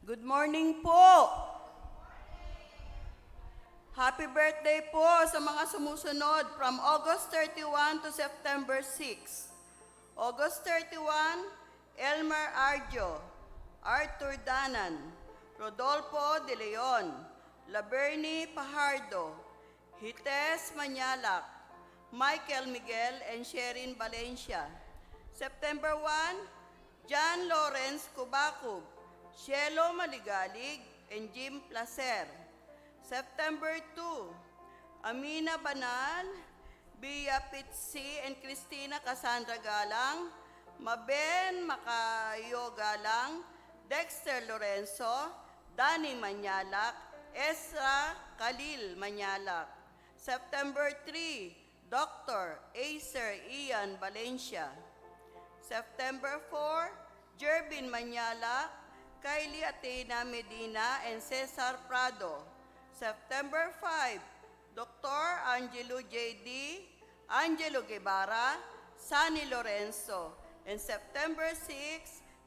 Good morning po! Happy birthday po sa mga sumusunod from August 31 to September 6. August 31, Elmer Arjo, Arthur Danan, Rodolfo De Leon, Laberni Pajardo, Hites Manyalak, Michael Miguel and Sherin Valencia. September 1, John Lawrence Kubakub, Shelo Maligalig and Jim Placer. September 2, Amina Banal, Bia Pitsi and Christina Cassandra Galang, Maben Makayo Galang, Dexter Lorenzo, Danny Manyalak, Ezra Khalil Manyalak. September 3, Dr. Acer Ian Valencia. September 4, Jervin Manyalak, Kylie Athena Medina and Cesar Prado. September 5, Dr. Angelo J.D., Angelo Guevara, Sunny Lorenzo. And September 6,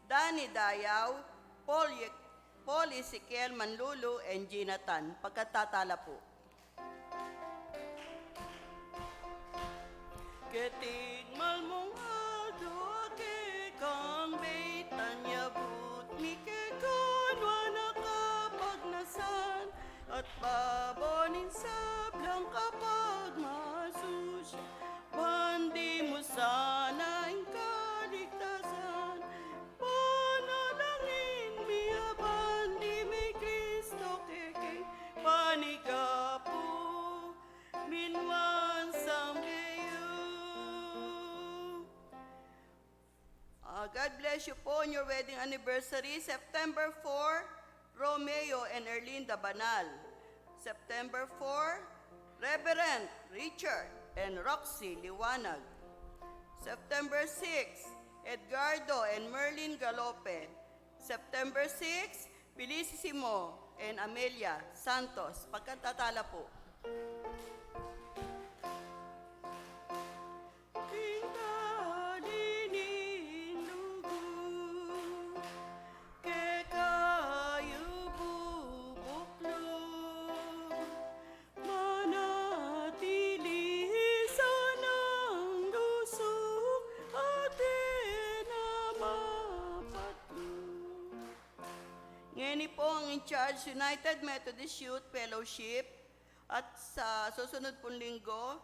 Danny Dayaw, Paul Ezekiel Manlulu and Gina Tan. Pagkatatala po. Keting malmungado ke kang beitan yabut mi ke kanwa nakapagnasan at babonin sablang kapag masus bandi mo sana ang kaligtasan panalangin mi abandi may Kristo keke panigapu minwan samgeyu. God bless you po on your wedding anniversary. September 4, Romeo and Erlinda Banal. September 4, Reverend Richard and Roxy Liwanag. September 6, Edgardo and Merlin Galope. September 6, Felicissimo and Amelia Santos. Pagkatatala po. Ngayon po ang in-charge United Methodist Youth Fellowship at sa susunod pong linggo,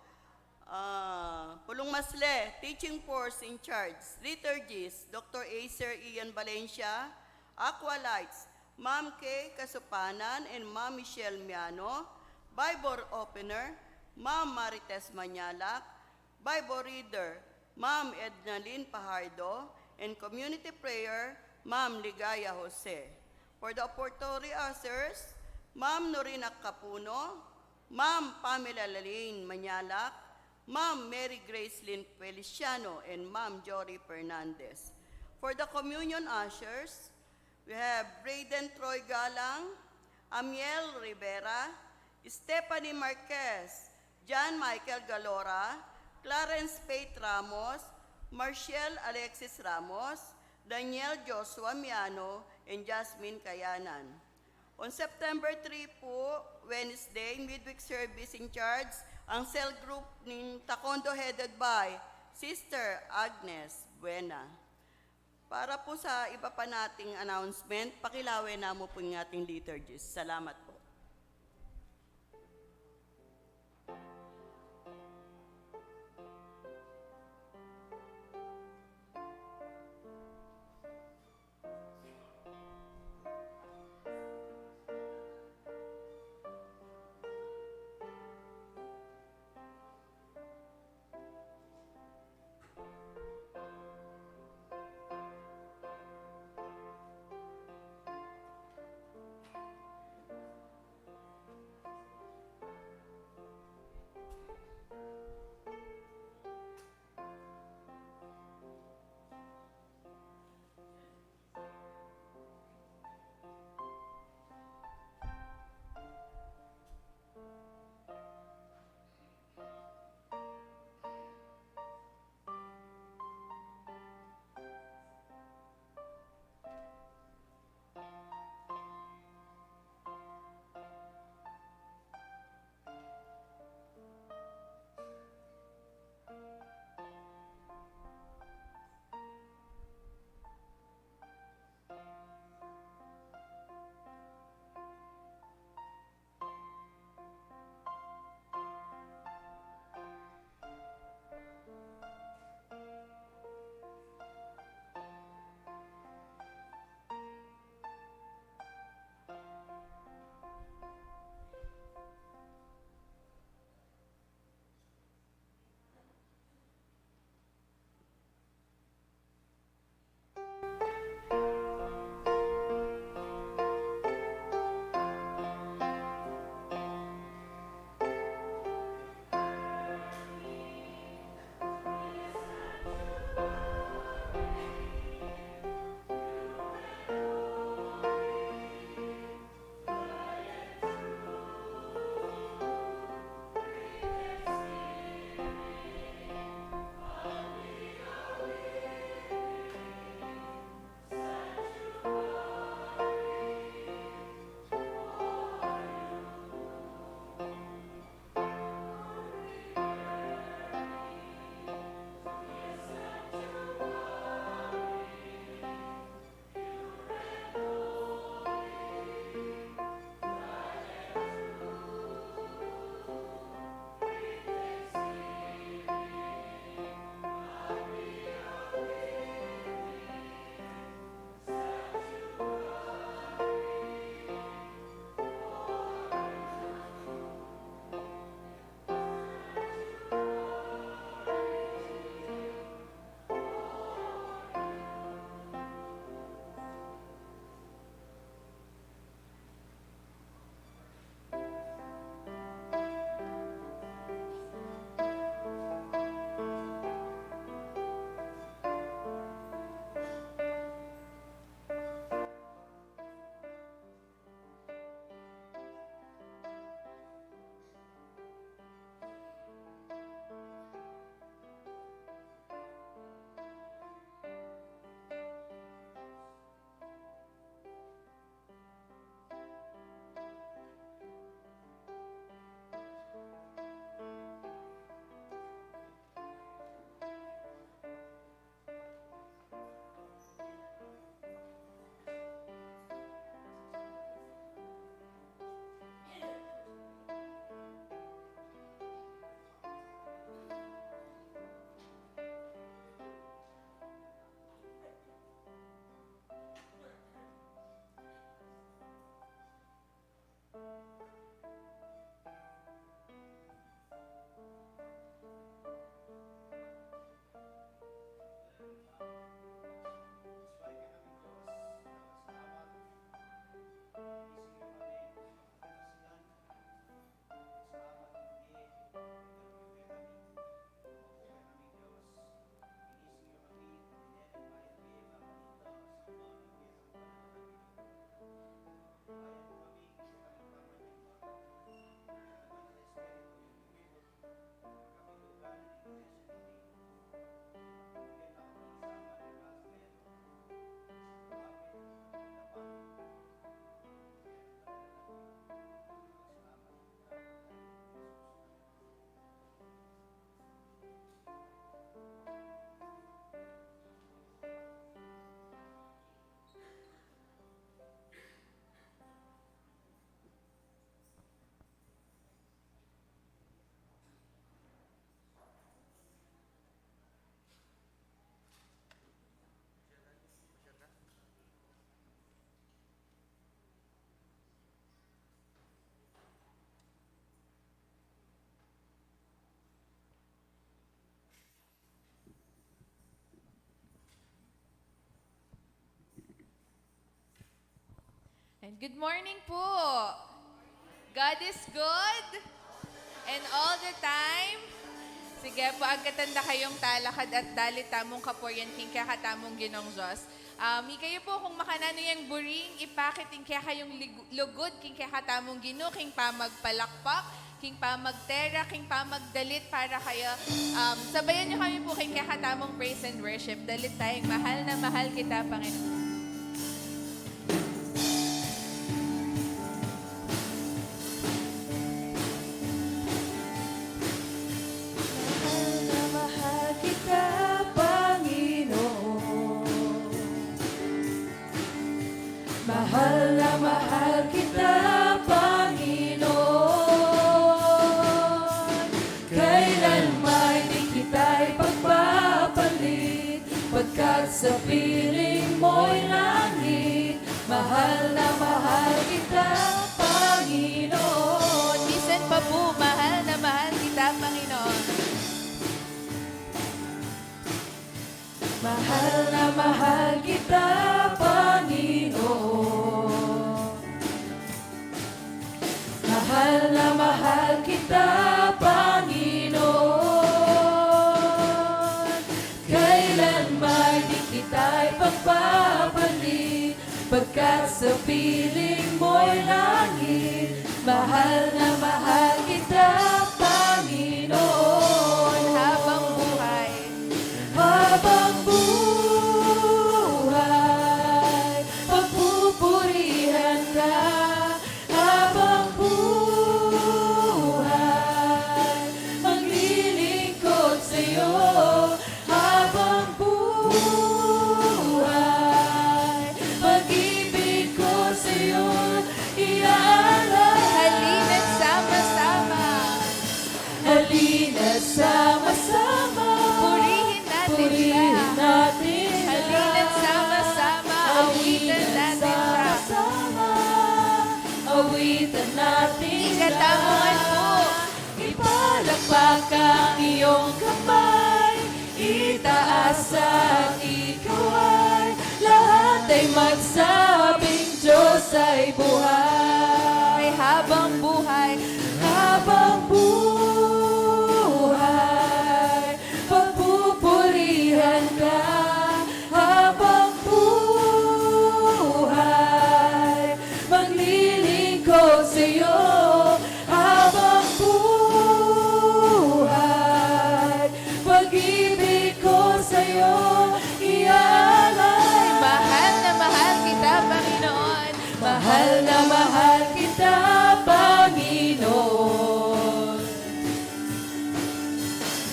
Pulong Masle, Teaching Force in Charge, Liturgies, Dr. Acer Ian Valencia, Aqualites, Ma'am Kay Kasupanan and Ma'am Michelle Miano, Bible Opener, Ma'am Marites Manyalak, Bible Reader, Ma'am Ednalyn Pajardo, and Community Prayer, Ma'am Ligaya Jose. For the offertory ushers, Ma'am Norina Capuno, Ma'am Pamela Lalaine Manyalak, Ma'am Mary Grace Lynn Feliciano, and Ma'am Jory Fernandez. For the communion ushers, we have Brayden Troy Galang, Amiel Rivera, Stephanie Marquez, John Michael Galora, Clarence Faith Ramos, Marciel Alexis Ramos, Daniel Joshua Miano, and Jasmine Kayanan. On September 3 po, Wednesday, midweek service in charge, ang cell group ng Taekwondo headed by Sister Agnes Buena. Para po sa iba pa nating announcement, pakilawin na mo po yung ating liturgies. Salamat po. And good morning po. God is good and all the time. Sige po, agkatanda kayong talakad at dalit tamong kapuryan king kaya katamong ginong Diyos. Kayo po kung makanano yung buring, ipakit king kaya kayong lugod king kaya katamong gino, king pa magpalakpak, king pa magtera, king pa magdalit para kayo. Sabayan niyo kami po king kaya katamong praise and worship. Dalit tayong mahal na mahal kita, Panginoon. Mahal na mahal kita, Panginoon. Kailan may di kita'y pagpapalit, pagkat sa piling mo'y langit. Mahal na mahal kita, Panginoon. Minsan pa po, mahal na mahal kita, Panginoon. Mahal na mahal kita, Panginoon. Mahal na mahal kita, Panginoon. Kailan may di kita'y pagpapalit, pagkat sa piling mo'y langit. Mahal na mahal kita, Panginoon. Habang buhay. Habang buhay, pagpupurihan ka. Habang buhay, maglilingkod sa'yo. Habang buhay, pag-ibig ko sa'yo iaalay. Halina't sama-sama. Halina't sama-sama. Purihin natin Purihin siya. natin siya. Halina't sama-sama. Awitan natin siya. Sama-sama, awitan natin siya. Ikatanguan mo. Ipalakpak ang iyong kamay, itaas at ikaw ay lahat ay magsabing Diyos ay buhay. Ay habang buhay. Habang buhay, pagpupurihan ka. Habang buhay, maglilingkod sa'yo. Habang buhay, pag-ibig ko sa'yo iaalay. Mahal na mahal kita, Panginoon. Mahal na mahal kita, Panginoon.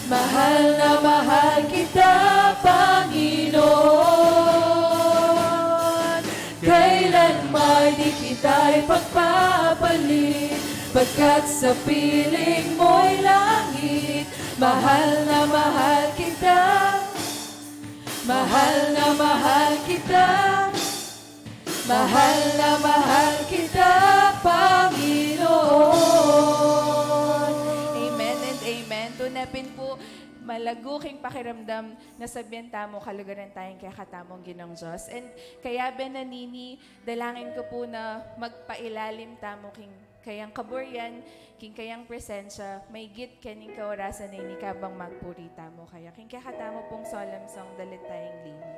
Mahal na mahal kita, Panginoon. Kailan may di kita'y pagpapalit, pagkat sa piling mo'y langit. Mahal na mahal kita, mahal na mahal kita. Mahal na mahal kita, Panginoon. Amen and amen. Tunapin po, malaguking pakiramdam na sabihan tamo kalugaran tayong kaya katamong ginong Diyos. And kaya benanini, dalangin ko po na magpailalim tamo king kayang kaburyan, king kayang presensya, may git kaning kaorasan na ini kabang magpuri tamo. Kaya king kaya katamo pong solemn song dalit tayong lini.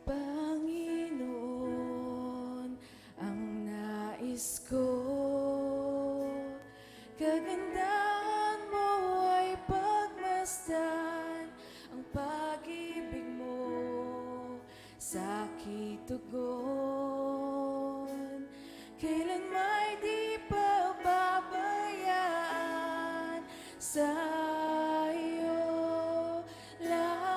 Panginoon, ang nais ko, kagandahan mo ay pagmasdan, ang pag-ibig mo sa aking tugon. Kailan may di pababayaan sa iyo lamang.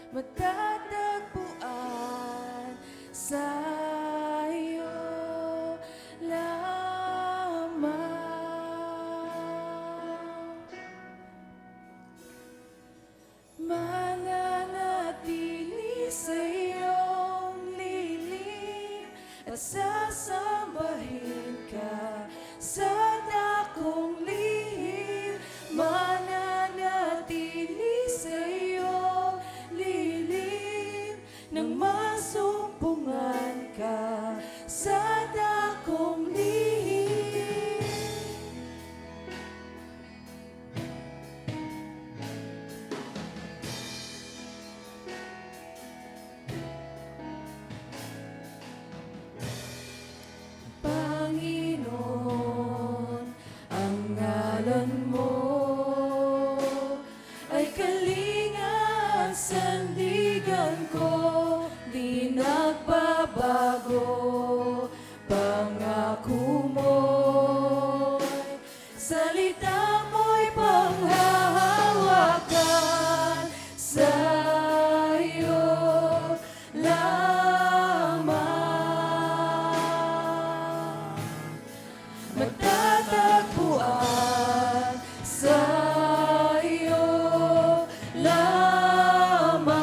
Matatagpuan sa iyo lamang. Mananatili sa iyong lilim at sasama magbabago. Pangako mo'y salita mo'y panghahawakan. Sa'yo lamang matatagpuan. Sa'yo lamang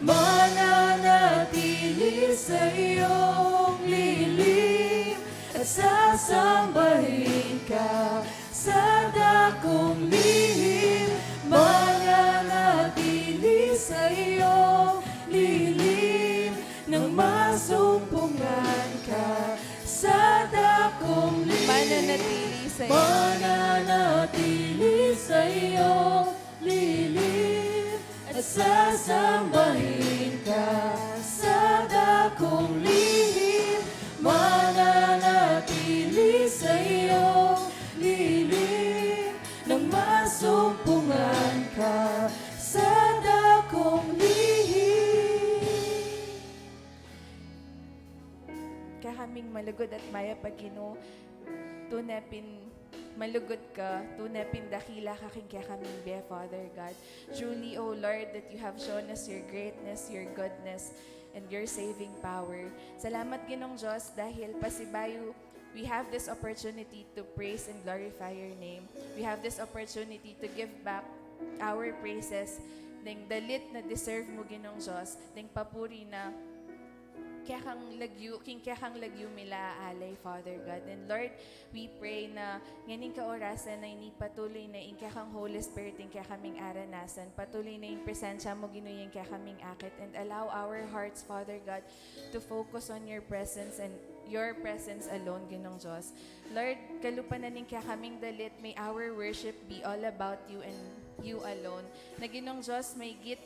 mananatili sa iyong lilim at sasambahin ka sa dakong lihim. Mananatili sa iyong lilim nang masumpungan ka sa dakong lihim. Mananatili sa iyo. Mananatili sa iyong lilim at sasambahin ka sa dakong lihim. Mananatili sa iyong lilim nang masumpungan ka sa dakong lihim. Kakaming malugod at maya pagino, tunepin malugod ka, tunepin dakila kaking kakaming be, Father God. Truly, O Lord, that you have shown us your greatness, your goodness, and your saving power. Salamat Ginong Diyos dahil pasibayo we have this opportunity to praise and glorify your name. We have this opportunity to give back our praises ng dalit na deserve mo Ginong Diyos, ng papuri na kaya kang lagyo mila alay, Father God. And Lord, we pray na nganing kaorasan na patuloy na yung kang Holy Spirit yung kaming aranasan. Patuloy na yung presensya mo ginuyang kaming akit. And allow our hearts, Father God, to focus on your presence and your presence alone, Ginong Diyos. Lord, kalupanan ng kaming dalit, may our worship be all about you and you alone. Na Ginong Diyos, may git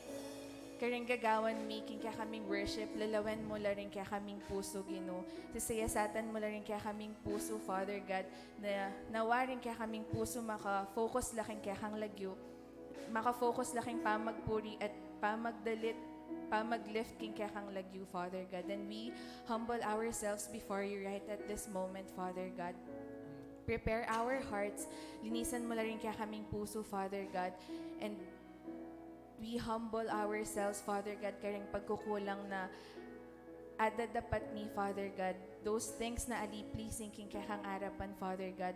karing gagawan making kaya kaming worship, lalawan mo la rin kaya kaming puso, Gino. Sisayasatan mo la rin kaya kaming puso, Father God, na nawarin kaya kaming puso, maka-focus laking kaya kang lagyo, maka-focus laking pamagpuri at pamagdalit, pamaglift king kaya kang lagyo, Father God. And we humble ourselves before you right at this moment, Father God. Prepare our hearts, linisan mo la rin kaya kaming puso, Father God, and we humble ourselves, Father God, karing pagkukulang na ada dapat ni, Father God, those things na ali-pleasing king kahang arapan, Father God.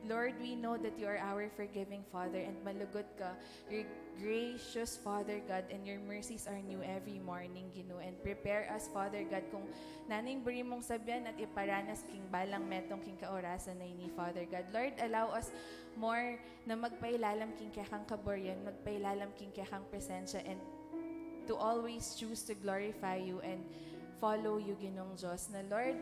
Lord, we know that you are our forgiving Father and malugod ka. You're gracious, Father God, and your mercies are new every morning, Gino. And prepare us, Father God, kung naning buri mong sabyan at iparanas king balang metong king kaorasan na ini, Father God. Lord, allow us more na magpailalam king kahang kaboryan, magpailalam king kahang presensya, and to always choose to glorify you and follow you, Ginong Diyos. Na Lord,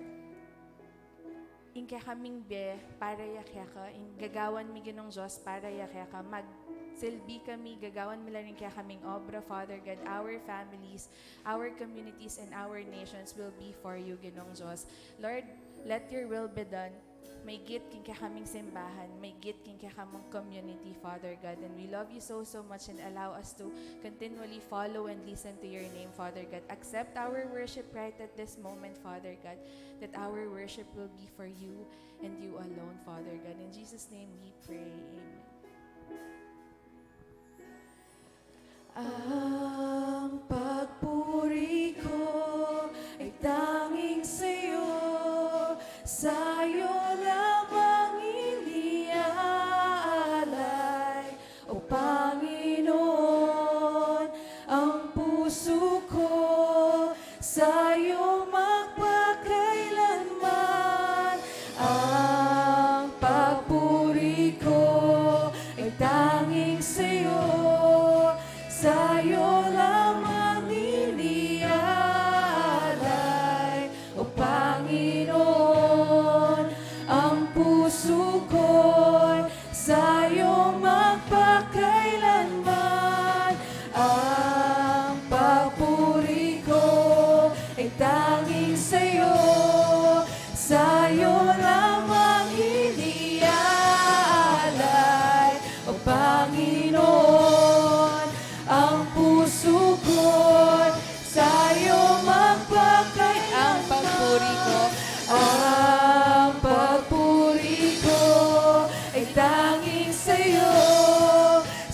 inka kaming be, para yakya ka, gagawan mi Ginong Diyos, para yakya ka, magsilbi kami, gagawan mi lang kaya kaming obra, Father God, our families, our communities, and our nations will be for you, Ginong Diyos. Lord, let your will be done. May git king kaming simbahan, may git king kamong community, Father God. And we love you so, so much and allow us to continually follow and listen to your name, Father God. Accept our worship right at this moment, Father God, that our worship will be for you and you alone, Father God. In Jesus' name we pray, amen. Ang pagpuri ko ay tanging sa'yo, sa'yo lamang iniaalay, O Panginoon, ang puso ko sa'yo magpakailanman. Ang pagpuri ko ay tanging sa'yo, sa'yo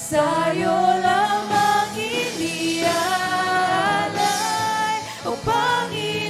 sa'yo lamang inialay. O Panginoon,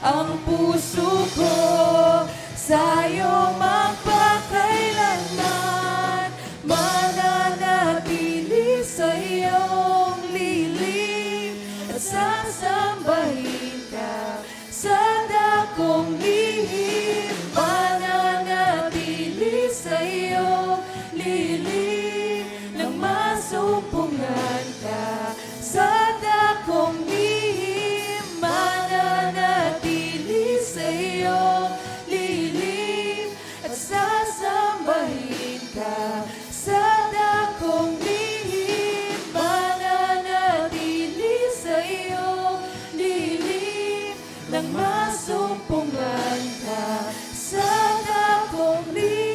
ang puso ko sa'yo magpakailanman, mananatili sa iyong lilim, at sasambahin ka sa dakong lihim, mananatili sa iyong lilim, nang masumpungan ka sa dakong lihim, mananatili sa iyong lilim, at sasambahin ka sa dakong lihim, mananatili sa iyong lilim, nang masumpungan ka sa dakong lihim.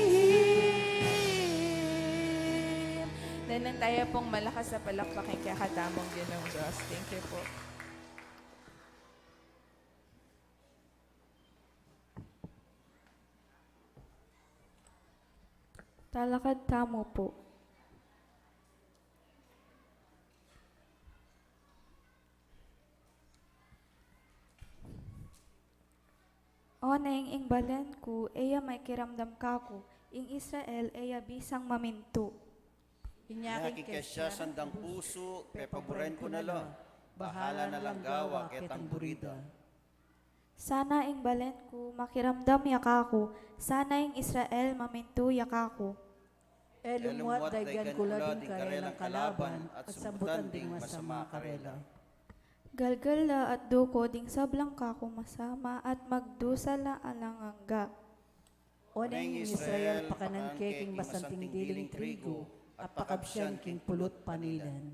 Dahil lang tayo pong malakas sa palakpakin kaya katamong Ginoong Diyos. Thank you po. Talakad tamo po. O naing balen ko, eya may kiramdam kako, ing Israel eya bisang maminto. Inyaki kesya sandang puso, pepaboren ko na lo. Bahala na lang gawa ketang burida. Sana ing balen ko, makiramdam yakako, sana ing Israel maminto yakako. Elumuat daygan kula din karelang kalaban at sambutan ding masama karela. Galgala at duko ding sablang kako masama at magdusala alang angga. Oneng Israel pakanan king masanting diling trigo at pakabsyan king pulot panilan.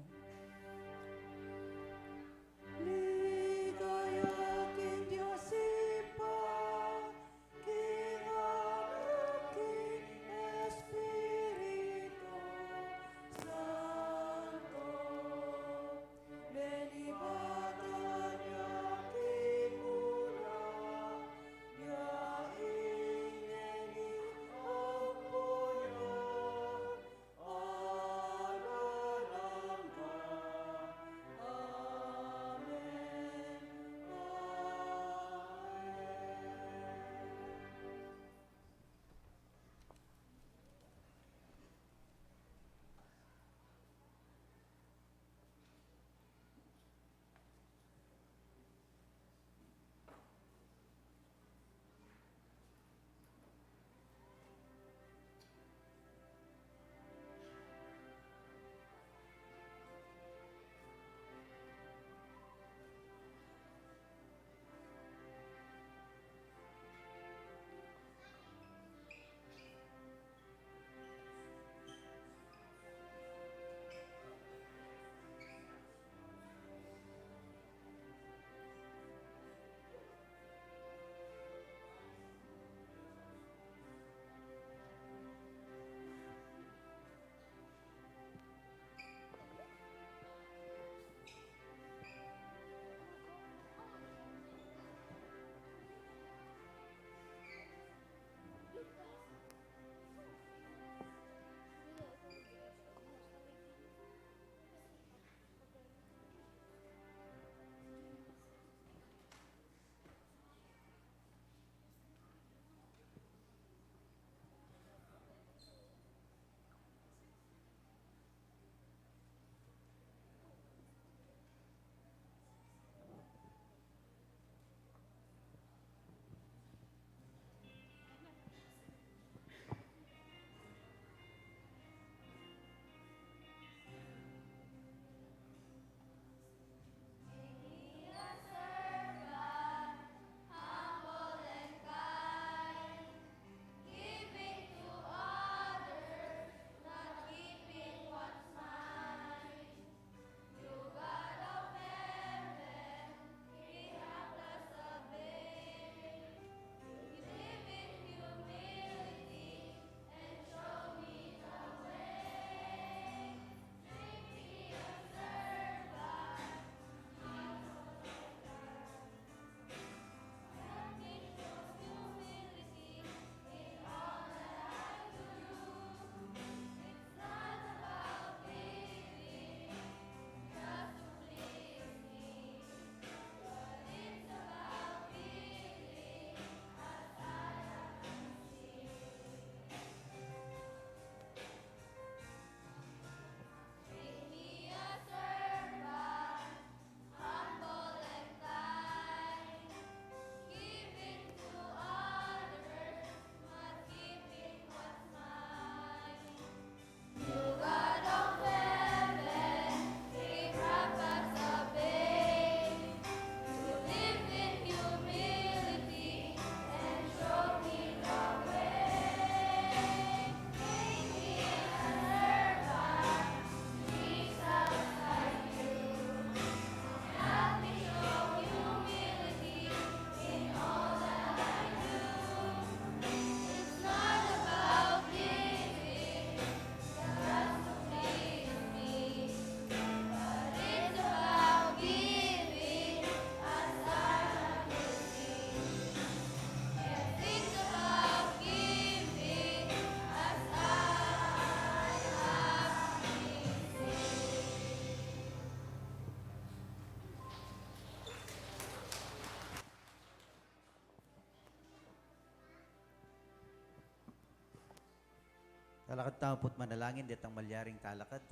Talakad tao po't manalangin, dit ang malyaring talakad.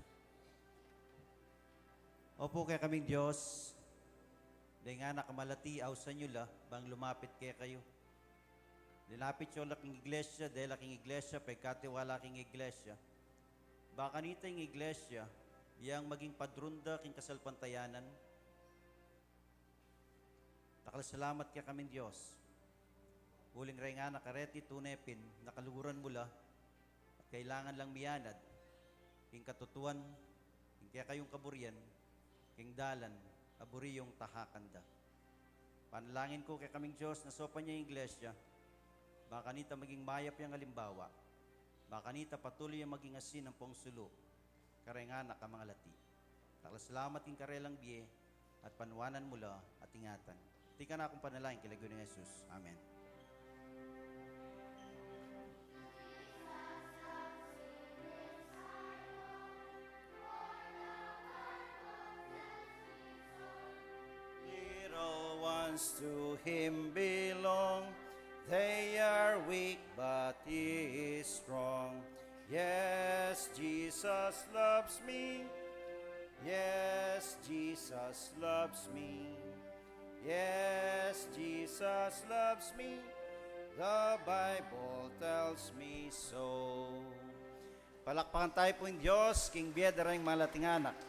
Opo kaya kaming Diyos, di nga nakamalati aw sa inyo la, bang lumapit kaya kayo. Dilapit yung laking iglesia, dahil laking iglesia, pagkatiwala king iglesia. Baka nita yung iglesia, yang maging padrunda king kasalpantayanan. Takal salamat kaya kaming Diyos. Huling ray nga nakareti tunepin, nakaluguran mula, at kailangan lang miyanad, king katutuan, king kaya kayong kaburian, king dalan, aburi yung tahakanda. Panalangin ko kay kaming Diyos na sopa niya yung iglesia, baka nita maging mayap yung halimbawa, baka nita patuloy yung maging asin ng pongsulo, karenganak ang mga lati. Takla salamat king karelang biye, at panuwanan mula at ingatan. Tika na akong panalangin kay Lagun ni Jesus. Amen. Little ones to Him belong. They are weak, but He is strong. Yes, Jesus loves me. Yes, Jesus loves me. Yes, Jesus loves me. The Bible tells me so. Palakpakan tayo po yung Diyos, King Biedra yung malating anak.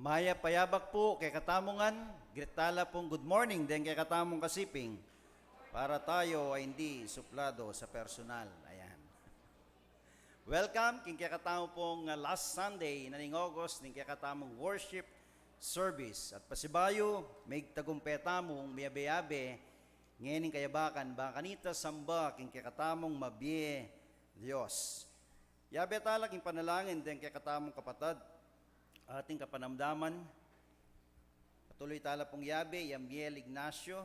Maya payabak po kay katamungan, gritala pong good morning din kay katamong kasiping para tayo ay hindi suplado sa personal. Ayan. Welcome king kay katamo pong last Sunday na ning August ning kay katamong worship service. At pasibayo, may tagumpeta mong miyabe-yabe ngayon kayabakan ba kanita samba king kay katamong mabie Dios. Yabe talak king panalangin din kay katamong kapatad ating kapanamdaman. Patuloy tala pong yabe, Yambiel Ignacio,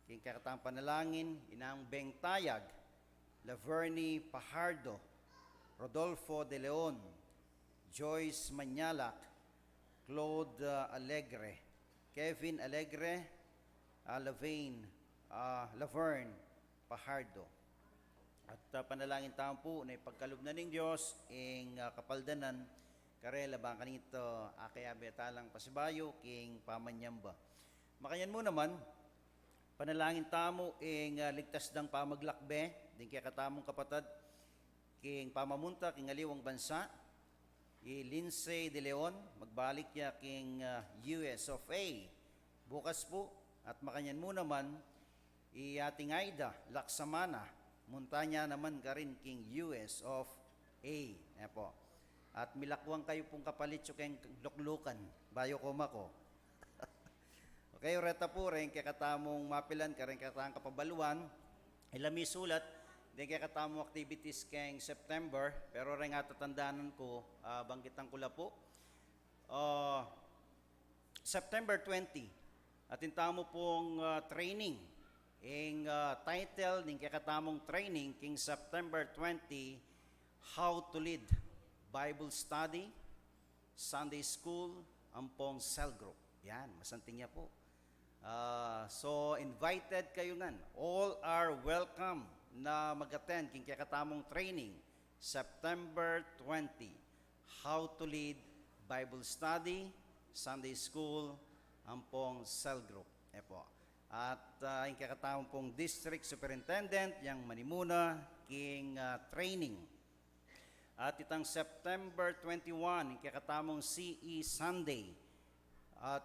king kakatang panalangin, Inang Beng Tayag, Laverne Pajardo, Rodolfo De Leon, Joyce Manyalak, Claude Alegre, Kevin Alegre, Laverne Pajardo. At panalangin tayo po na ipagkaloob na ng Diyos ing kapaldanan karela bang kanito akayabe talang pasibayo king pamanyamba. Makayan mo naman, panalangin tamo ing ligtas dang pamaglakbe, din kaya katamong kapatad, king pamamunta king aliwang bansa, Lindsay De Leon, magbalik niya king US of A. Bukas po, at makanyan mo naman, ating Aida Laksamana, munta niya naman ka rin king US of A. Po. At milakwang kayo pong kapalit yung kayong luklukan, bayo ko mako. Okay, reta po rin, kaya katamong mapilan ka rin, kaya katamong kapabaluan, ilami sulat, din kaya katamong activities kayong September, pero rin nga tatandaanan ko, banggitan ko la po, September 20, at intamo pong training, ang title din kaya katamong training, king September 20, How to Lead Bible Study, Sunday School, ampong cell group. Yan, masanting niya po. So, invited kayo nga. All are welcome na mag-attend king kaya katamong training, September 20. How to Lead Bible Study, Sunday School, ampong cell group. Po. At yung kaya katamong pong District Superintendent, yung manimuna, king training. At itang September 21, kakatamong CE Sunday. At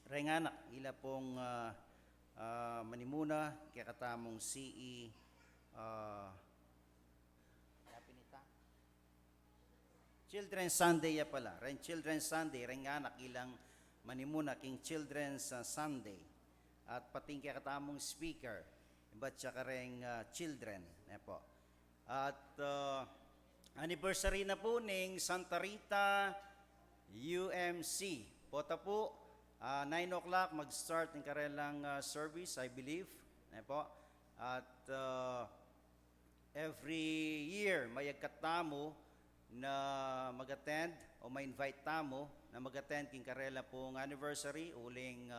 renganak, ila pong manimuna kaya katamong CE Children's Sunday ya pala. Ren Children's Sunday, ren nga nakilang manimuna king Children's Sunday. At pating kaya katamong speaker, iba't siya kareng children. Po. At anniversary na po ng Santa Rita UMC. Pota po, 9 o'clock mag-start ng karelang service, I believe. Po. At every year may agkatamo na mag-attend o ma-invite tamo na mag-attend king karela pong anniversary uling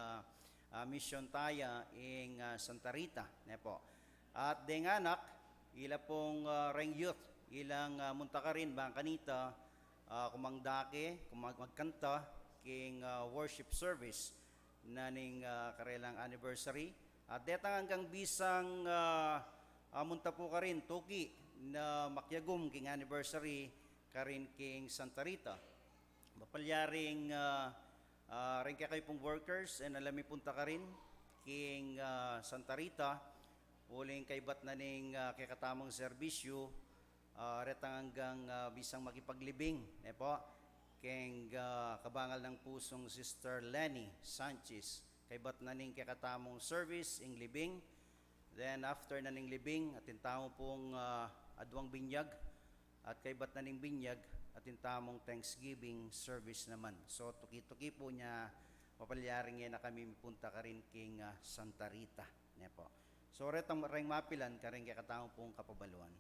mission taya ing Santa Rita. Po. At deng anak, ila pong reng youth, ilang munta ka rin bang kanita kumangdake, magkanta king worship service na ning karelang anniversary. At detang hanggang bisang munta po ka rin, tuki na makyagum king anniversary karin king Santa Rita. Mapalyaring rin kaya kayo pong workers and alami punta ka rin king Santa Rita uling kay bat na ning kay katamang serbisyo retang hanggang bisang makipaglibing po king kabangal ng pusong Sister Lenny Sanchez kay bat na ning kay katamong service ing libing. Then after na ning libing atin tamo pong adwang binyag at kay bat na ning binyag atin tamong Thanksgiving service naman. So tuki-tuki po niya mapalyaring yan na kami punta ka rin king Santa Rita. Po. So retang reng mapilan ka rin kaya katamo pong kapabaluan.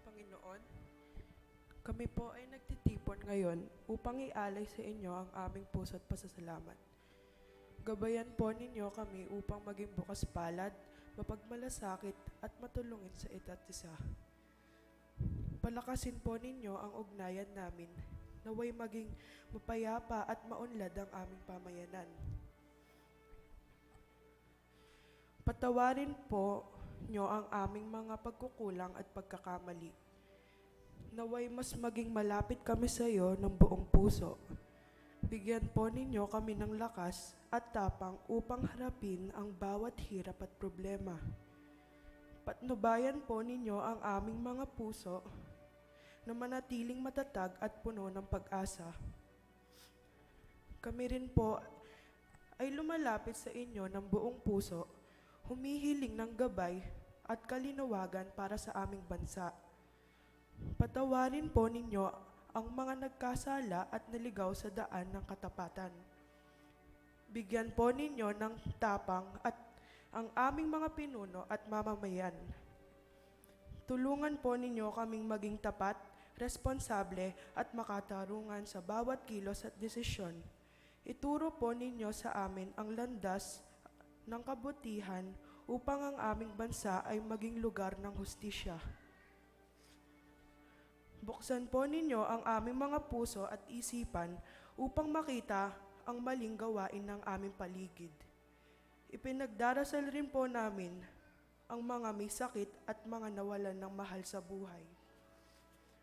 Panginoon, kami po ay nagtitipon ngayon upang ialay sa inyo ang aming puso at pasasalamat. Gabayan po ninyo kami upang maging bukas palad, mapagmalasakit at matulungin sa isa't isa. Palakasin po ninyo ang ugnayan namin, naway maging mapayapa at maunlad ang aming pamayanan. Patawarin po nyo ang aming mga pagkukulang at pagkakamali. Naway mas maging malapit kami sa iyo ng buong puso. Bigyan po ninyo kami ng lakas at tapang upang harapin ang bawat hirap at problema. Patnubayan po ninyo ang aming mga puso na manatiling matatag at puno ng pag-asa. Kami rin po ay lumalapit sa inyo ng buong puso, humihiling ng gabay at kalinawagan para sa aming bansa. Patawarin po ninyo ang mga nagkasala at naligaw sa daan ng katapatan. Bigyan po ninyo ng tapang at ang aming mga pinuno at mamamayan. Tulungan po ninyo kaming maging tapat, responsable at makatarungan sa bawat kilos at desisyon. Ituro po ninyo sa amin ang landas ng kabutihan upang ang aming bansa ay maging lugar ng hustisya. Buksan po ninyo ang aming mga puso at isipan upang makita ang maling gawain ng aming paligid. Ipinagdarasal rin po namin ang mga may sakit at mga nawalan ng mahal sa buhay.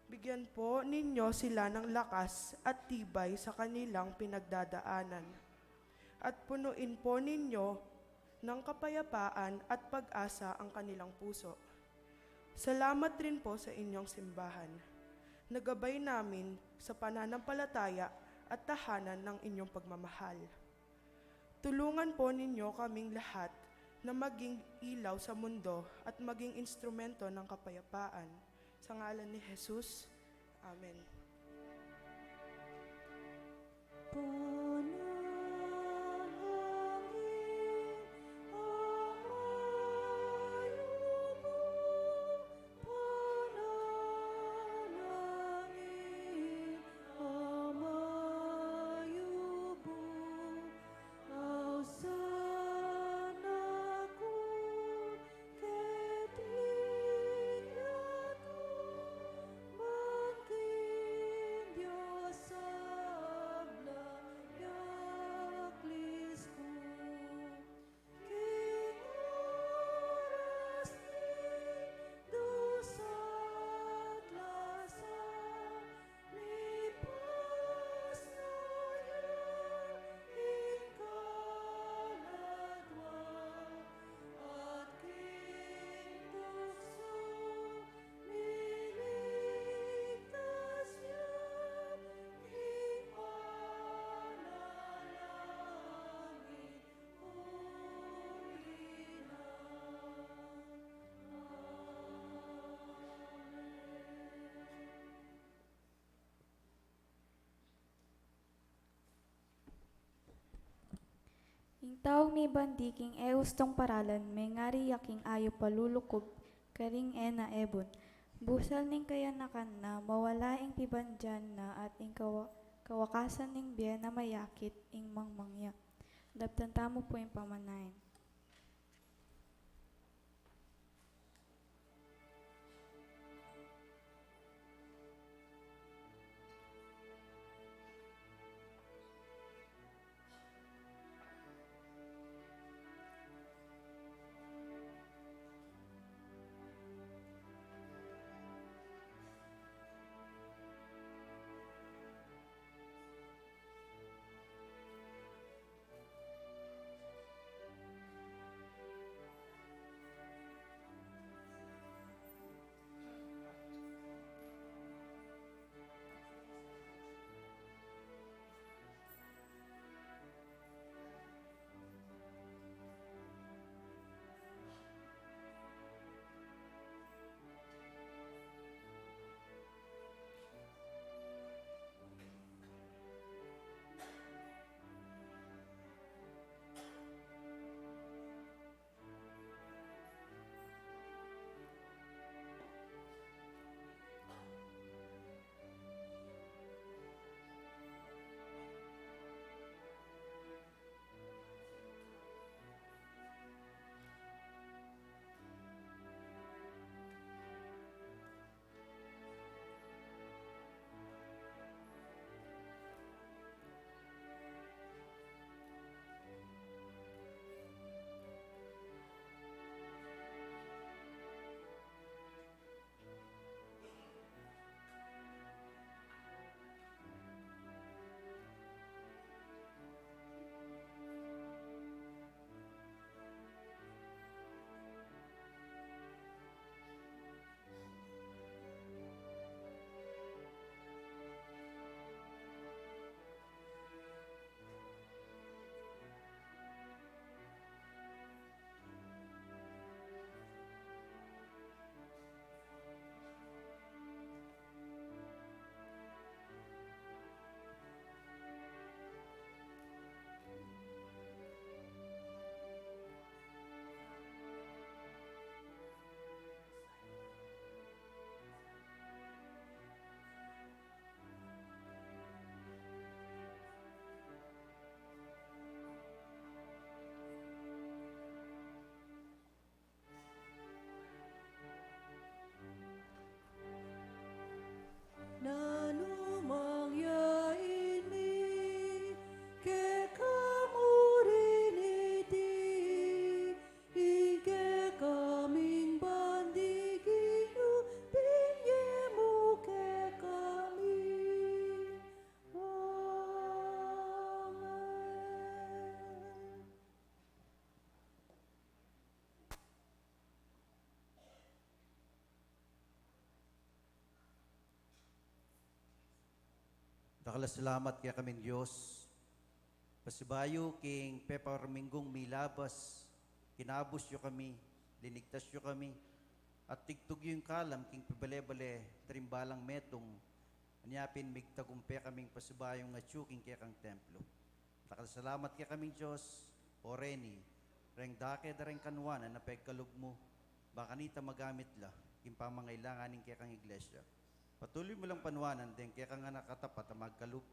Bigyan po ninyo sila ng lakas at tibay sa kanilang pinagdadaanan. At punuin po ninyo ng kapayapaan at pag-asa ang kanilang puso. Salamat rin po sa inyong simbahan. Nagabay namin sa pananampalataya at tahanan ng inyong pagmamahal. Tulungan po ninyo kaming lahat na maging ilaw sa mundo at maging instrumento ng kapayapaan. Sa ngalan ni Jesus, Amen. Tawag mi bandiking e ustong paralan may ngari yaking ayo palulukob karing e na ebon. Busal ning kayanakan na mawala ing pibandyan na at ing kawakasan ning biya na mayakit ing mangmangya. Dabtan tamo po yung pamanayin. Dakalas salamat kaya kaming Diyos. Pasibayo king peparminggong milabas, kinabos yo kami, linigtas yo kami, at tigtog yung kalam king pibale-bale, trimbalang metong, anyapin migtagumpe kaming pasibayong nga tsuking kaya kang templo. Dakalas salamat kaya kaming Diyos, oreni, reng dake da reng kanwan na napegkalog mo, baka nita magamit la, king pamangailanganin kaya kang iglesia. Patuloy mo lang panwanan din kaya kang anak katapat ang magkalub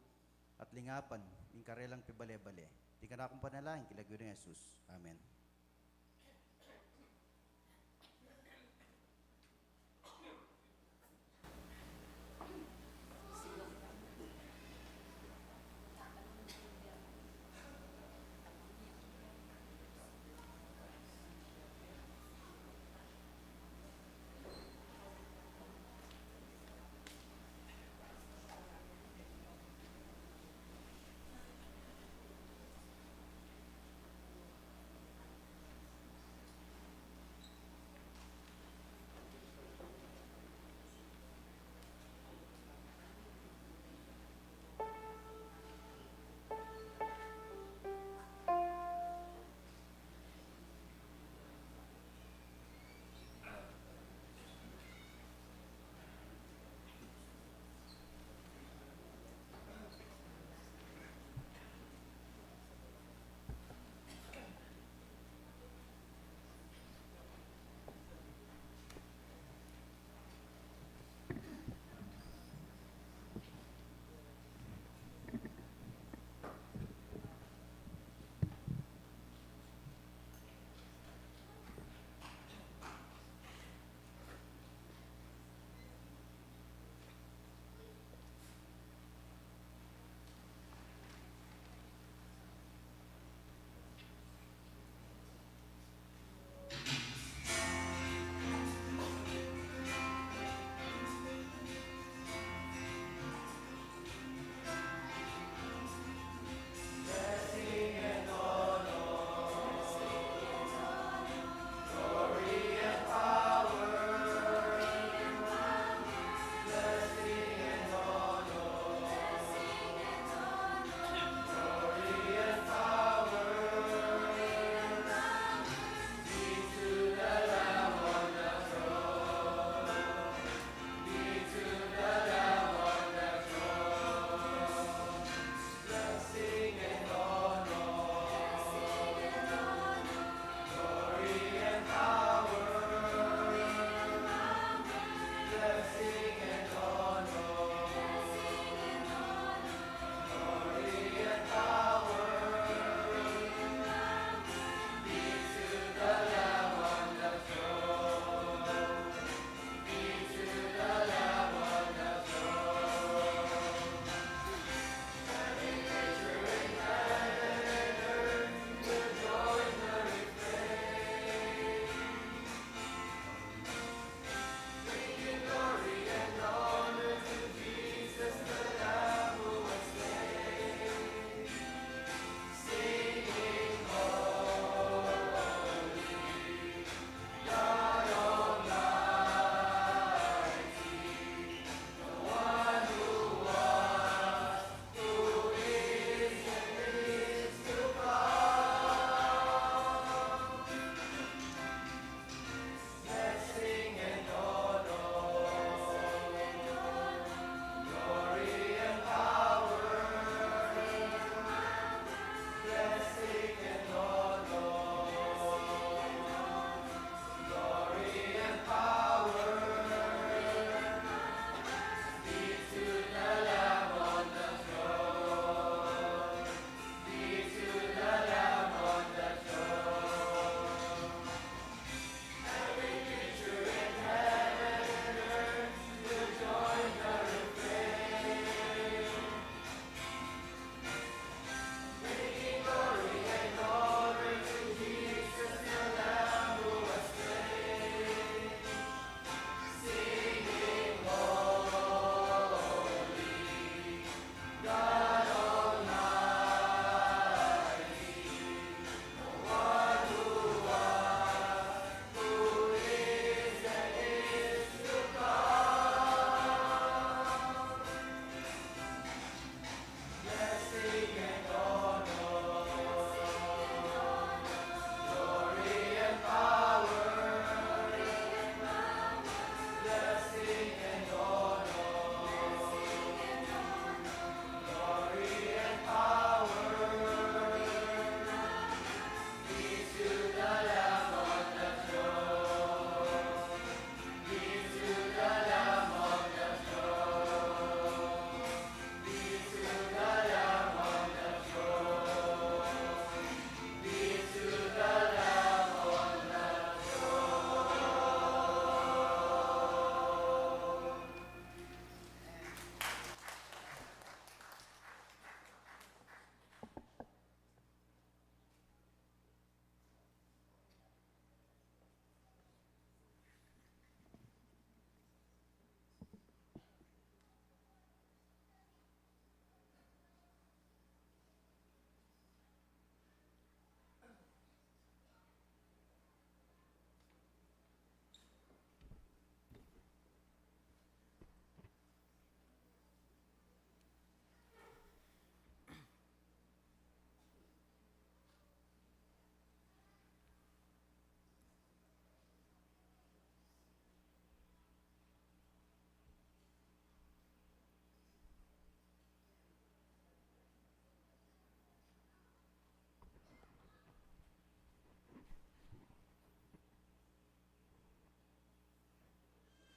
at lingapan ng karelang pibale-bale. Di ka na akong panalangin kilagyo ni Jesus. Amen.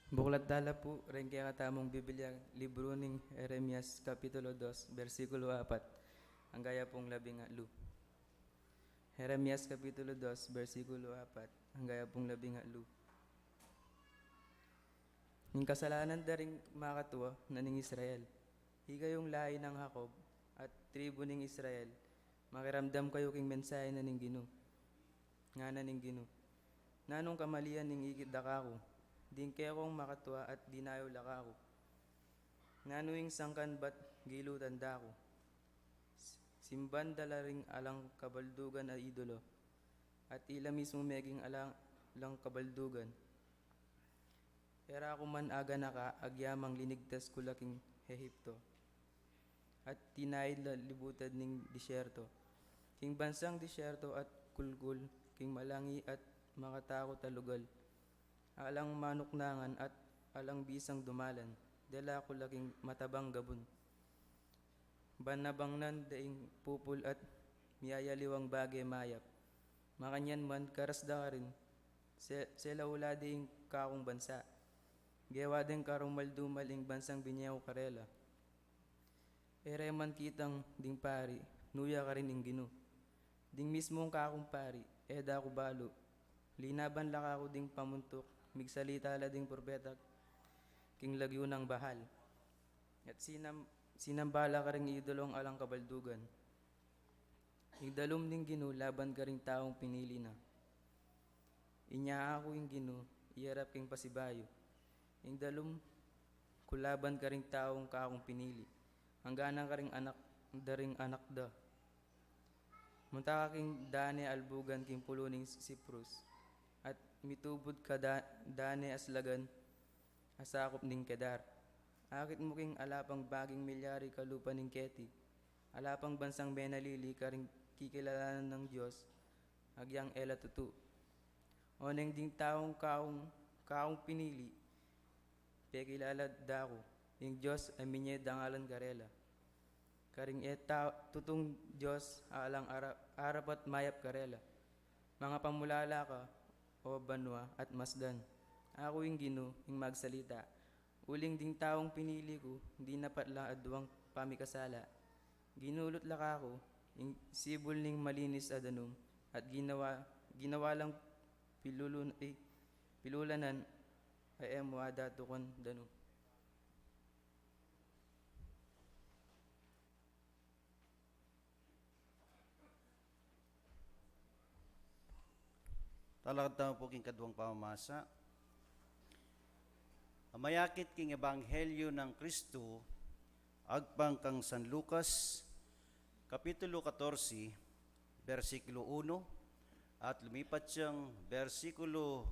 Buklat dala po, rin kaya katamong Biblia, libro ng Jeremias, Kapitulo 2, versikulo 4, ang gaya pong 10. Jeremias, Kapitulo 2, versikulo 4, ang gaya pong 10. Yung kasalanan da rin makatuwa na ning Israel. Higa yung lahi ng Jacob at tribo ning Israel, makiramdam kayo king mensahe na ning Gino. Nga na ning Gino. Nanong kamalian ning igid dakako, din kaya kong makatuwa at dinayo lakako. Nganuing sangkan bat gilutan dako. Simban dala ring alang kabaldugan a idolo, at ila mismo meging alang kabaldugan. Era ako man aga naka, agyamang linigtas ko laking Ehipto, at tinayid libutan ning disyerto. King bansang disyerto at kulkul, king malangi at makatako talugal. Alang manuknangan at alang bisang dumalan, dala ko laking matabang gabon. Banabangnan daing pupul at miyayaliwang bagay mayap. Makanyan man karasda ka rin, sela wala daing kakong bansa. Gewa din karumaldumal ing bansang binyaw karela. Ereman kitang ding pari, nuya ka rin ing Gino. Ding mismong kakong pari, eda ko balo. Linaban laka ko ding pamuntok, migsalita la ding propeta, king lagyo ng bahal. At sinambala ka ring idolong alang kabaldugan. Igdalom ning Gino, laban ka ring taong pinili na. Inya ako yung Gino, iyarap king pasibayo. Igdalom, kulaban ka ring taong kakong pinili. Hangganan ka ring anak, daring anak da. Munta ka king dane albugan king puluning Siprus. At mitubod ka dane aslagan, asakop ning Kedar. Akit mo king alapang baging milyari kalupa ning Keti. Alapang bansang Benalili ka ring kikilalanan ng Diyos, agyang ela tutu. Oneng ding taong kaong pinili, pekilala dako, ing Diyos aminye dangalan karela. Karing tutong Diyos alang arapat mayap karela. Mga pamulala ka, o banwa at masdan. Ako yung Gino, yung magsalita. Uling ding taong pinili ko, di napat lang adwang pamikasala. Ginulot laka ko, yung sibol ning malinis adanum, at ginawa lang pilulanan, ay emo adatukon danum. Talakad tayo po king kadwang pamamasa. Amayakit king Ebanghelyo ng Kristo, agpang kang San Lucas, Kapitulo 14, versikulo 1, at lumipat siyang versikulo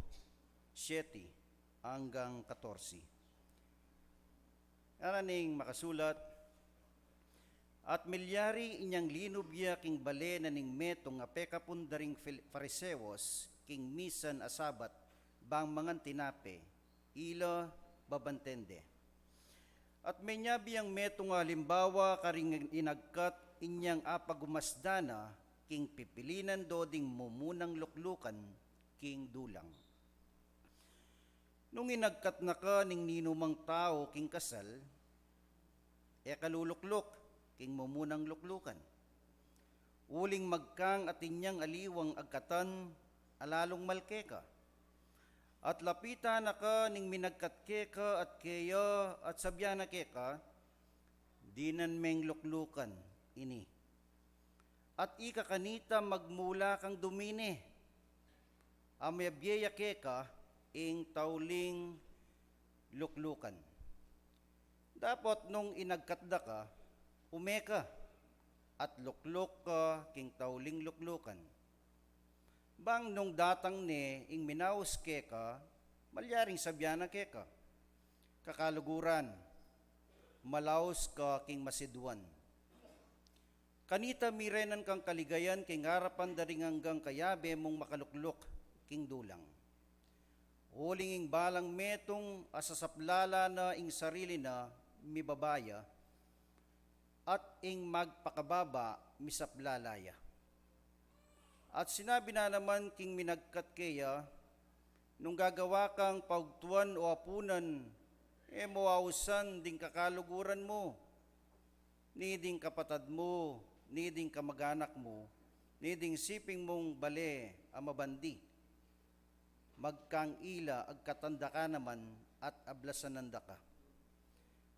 7 hanggang 14. Araning makasulat, at milyari inyang linubya king bale na ning metong apekapundaring Fariseos, king misan asabat, bang mangan tinape, ila babantende. At may nyabi ang metong halimbawa karing inagkat inyang apagumasdana, king pipilinan do ding mumunang luklukan, king dulang. Nung inagkat na ka ning ninumang tao king kasal, kaluluklok, king mumunang luklukan. Uling magkang at inyang aliwang agkatan, alalong malke ka. At lapita na ka ning minagkatke ka at keya at sabya na ke ka, dinan meng luklukan ini. At ika kanita magmula kang dumine, amayabyeya ke ka, ing tauling luklukan. Dapat nung inagkatda ka, umeka at luklok ka king tauling luklukan. Bang nung datang ni ing minaus ke ka, malyaring sabyana ke ka. Kakaluguran, malaos ka king Maseduan. Kanita mirenan kang kaligayan king harapan daring hanggang kayabe mong makaluklok king dulang. Uling ing balang metong asasaplala na ing sarili na mibabaya, at ing magpakababa misaplalaya. At sinabi na naman king minagkat keya, nung gagawa kang paugtuan o apunan, mawausan ding kakaluguran mo, ni ding kapatad mo, ni ding kamag-anak mo, ni ding siping mong bale amabandi. Magkang ila agkatanda ka naman at ablasananda ka.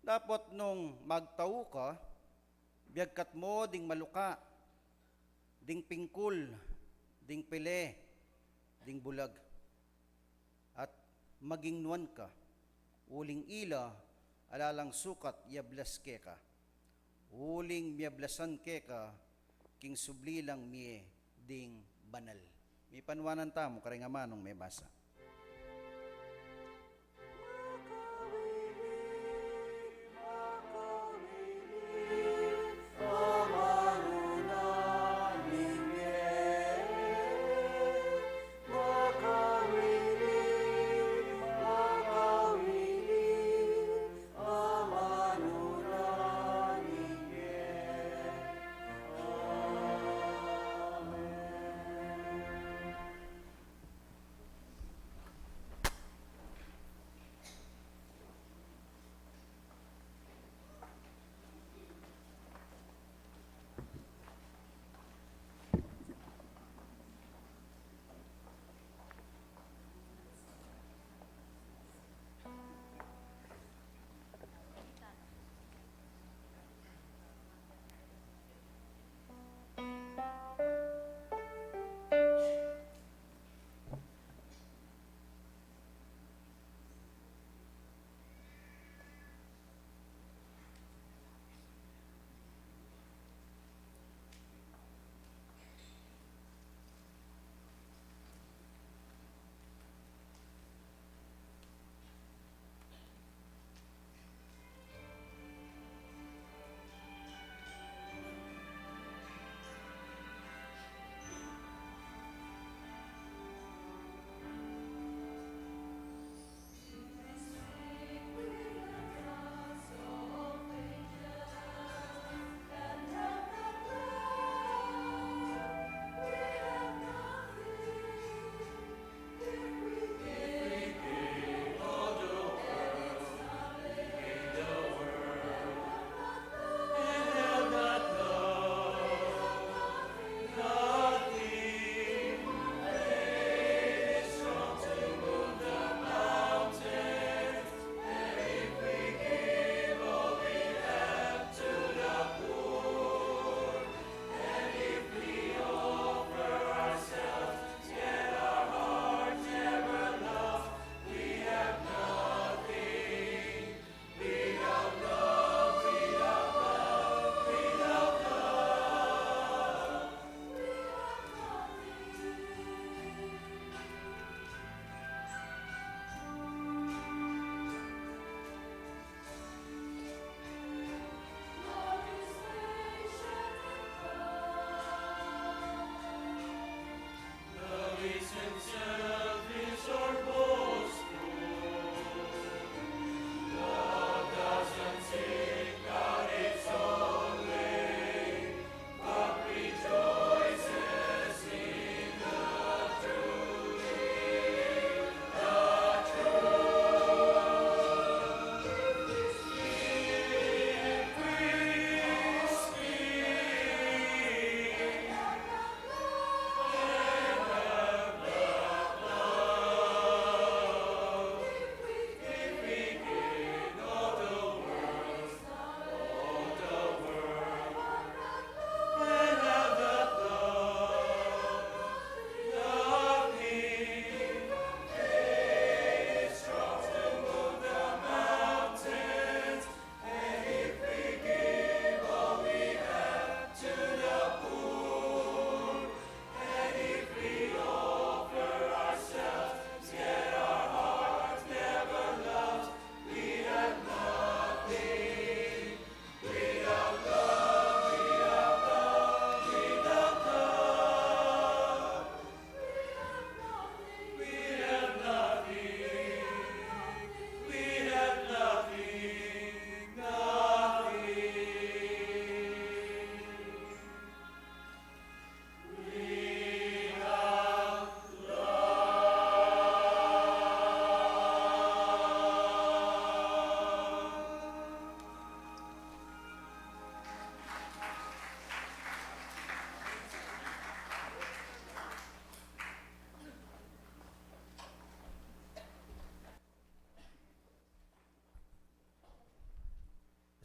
Dapat nung magtao ka, biyagkat mo ding maluka, ding pingkul, ding pile, ding bulag. At maging nuan ka, uling ila, alalang sukat yablas ke ka. Uling miyablasan ke ka, king sublilang miye ding banal. May panwanan tamo, karingamanong may basa.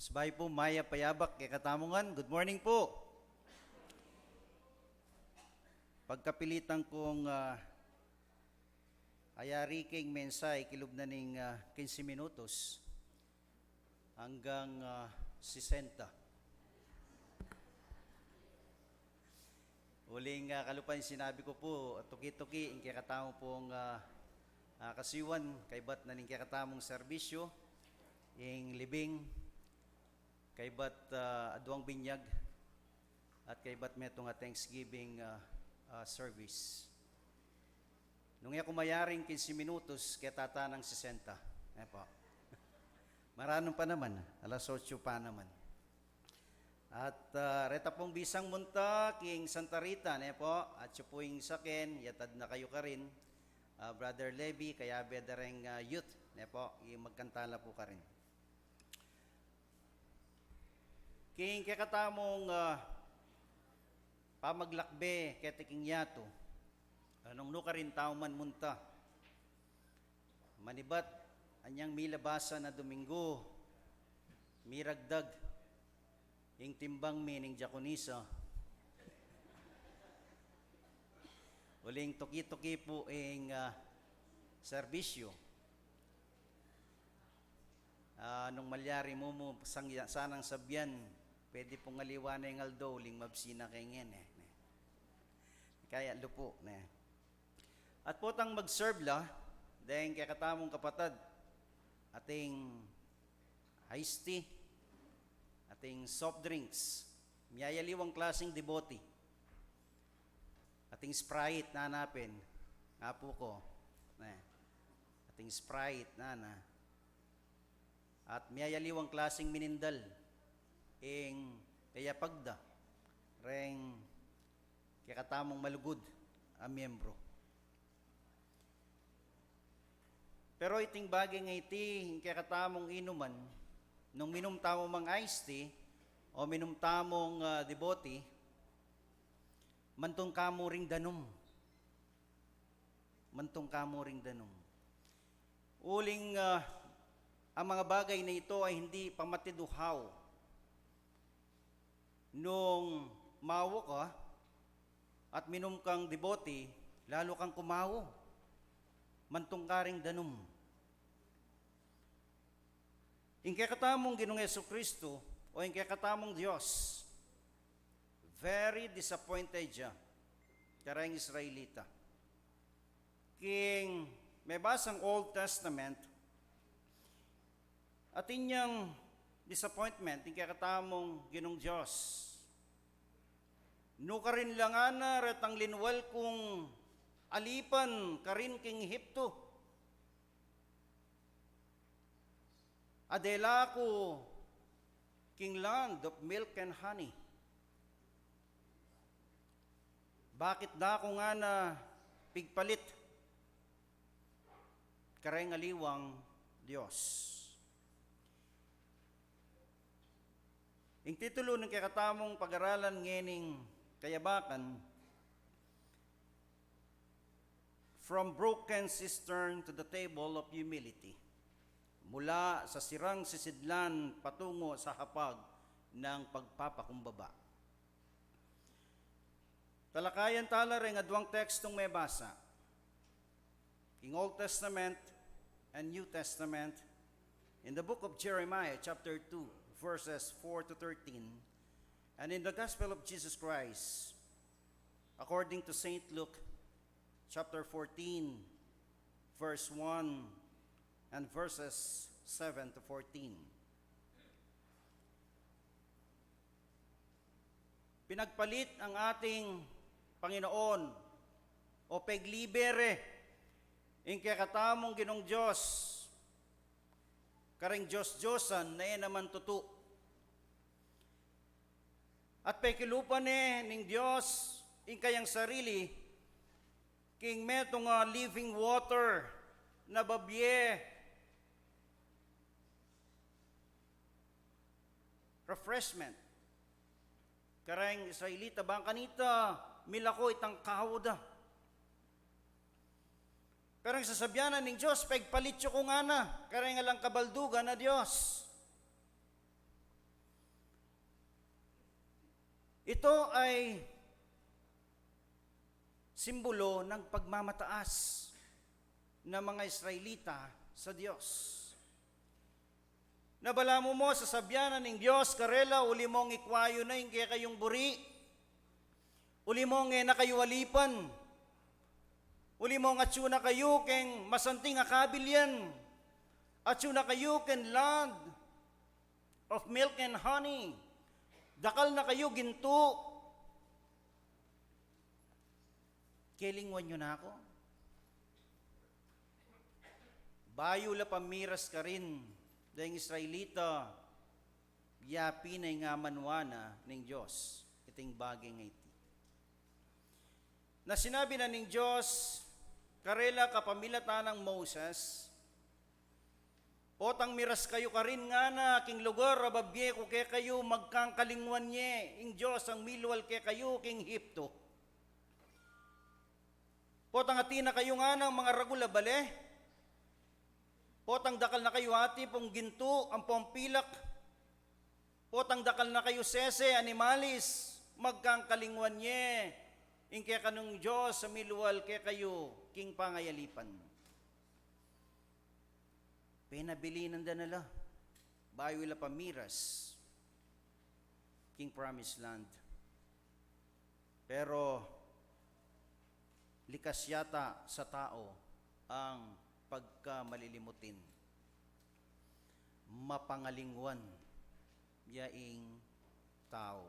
Pasbayo po, Maya Payabak, kay Katamungan. Good morning po. Pagkapilitan kong ayari king mensay, kilub na ning 15 minutos hanggang 60. Uling kalupan sinabi ko po, tuki-tuki, ang kakatamong pong kasiwan, kaybat na ning kakatamong serbisyo, yung libing, kaybat aduang binyag, at kaybat metong Thanksgiving service. Nung ako mayaring 15 minutos, kaya tata ng 60. Po. Maranong pa naman, alas 8 pa naman. At reta pong bisang munta, king Santa Rita, po, at siya po yung sakin, yatad na kayo ka rin, Brother Levy, kaya bedareng youth, po, yung magkantala po ka rin. King kakatamong pamaglakbe, ketiking yato, anong nuka rin tao man munta, manibat, anyang milabasa na Domingo, miragdag, yung timbang mining Diakonisa. Uling tuki-tuki po yung serbisyo. Nung malyari mo sanang sabyan, pwede pong aliwana yung aldo, uling mabsina kay ngin. Kaya lupo. At potang mag-serve la, dahil kaya katamong kapatad, ating iced tea, ating soft drinks, miyayaliwang klaseng deboti, ating Sprite na hanapin, nga po ko, ating Sprite na, at miyayaliwang klaseng minindal, kaya pagda, reng kaya katamong malugod ang miyembro. Pero iting bagay nga iti, kaya katamong inuman, nung minum tamo mang iced tea, o minum tamong deboti, mantong kamo ring danum. Mantong kamo ring danum. Uling ang mga bagay na ito ay hindi pamatiduhaw. Nung mawo ka, at minum kang deboti, lalo kang kumawo. Mantong karing danum. Yung kakatamong Ginoong Jesucristo o yung kakatamong Diyos, very disappointed siya karang Israelita. King may basang Old Testament at inyang disappointment yung kakatamong Ginoong Diyos. No karin lang ana retang linwal kung alipan karin king Ehipto. Adela ko king land of milk and honey. Bakit da ko nga na pigpalit kareng aliwang Diyos? Yung titulo ng kakatamong pag-aralan ngening kayabakan, From Broken Cistern to the Table of Humility. Mula sa sirang sisidlan patungo sa hapag ng pagpapakumbaba. Talakayan tala rin adwang tekstong may basa. In Old Testament and New Testament, in the book of Jeremiah, chapter 2, verses 4 to 13, and in the Gospel of Jesus Christ, according to St. Luke, chapter 14, verse 1, and verses 7 to 14. Pinagpalit ang ating Panginoon o peglibere in kakatamong Ginoong Diyos karing Diyos-Diyosan na naman tutu. At pekilupan ning Diyos in kayang sarili king metong living water na babye refreshment. Karang Israelita bang kanita milako itang kahawda. Pero ang sasabyanan ng Diyos, pagpalityo ko nga na, karang alang kabaldugan na Diyos. Ito ay simbolo ng pagmamataas ng mga Israelita sa Diyos. Nabala mo sa sabyanan ng Diyos, karela, uli mong ikwayo na yung kaya kayong buri. Uli mong na kayo alipan. Uli mong atsuna kayo keng masanting akabilyan. Atsuna kayo ken land of milk and honey. Dakal na kayo ginto. Kelingwan nyo na ako. Bayo la pamiras ka rin dahil Israelita, yapi na nga manwana ng Diyos. Iting bagay nga iti. Na sinabi na ng Diyos, karela kapamilatan ng Moses, potang miras kayo ka rin nga na king lugar ababye ko kaya kayo magkangkalingwan nye, ing Diyos ang milwal kaya kayo king Hipto. Potang atina kayo nga ng mga ragula bale, potang dakal na kayo ati pong ginto, ang pompilak, potang dakal na kayo sese, animalis, magkangkalingwan nye, ing kaya kanong Diyos sa milwal kaya kayo king pangayalipan. Pinabili ng danala, bayo ila pamiras, king promised land. Pero, likas yata sa tao ang pagkamalilimutin. Mapangalingwan, yaing tao.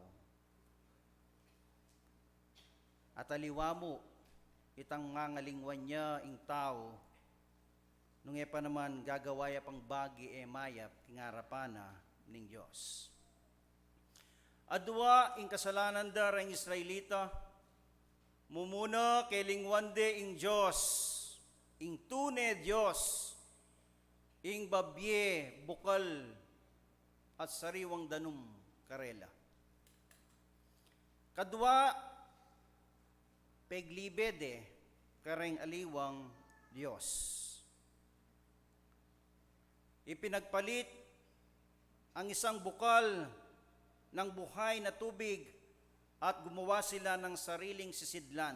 At aliwa mo, itang ngangalingwan niya ing tao, nung pa naman gagawaya pang bagi mayap kingarapana ning Diyos. Adwa ing kasalanan dar ang Israelita, mumuna kelingwande ing Diyos, ing tune Diyos, ing babye, bukal, at sariwang danum karela. Kadwa, peglibede, kareng aliwang Diyos. Ipinagpalit ang isang bukal ng buhay na tubig at gumawa sila ng sariling sisidlan.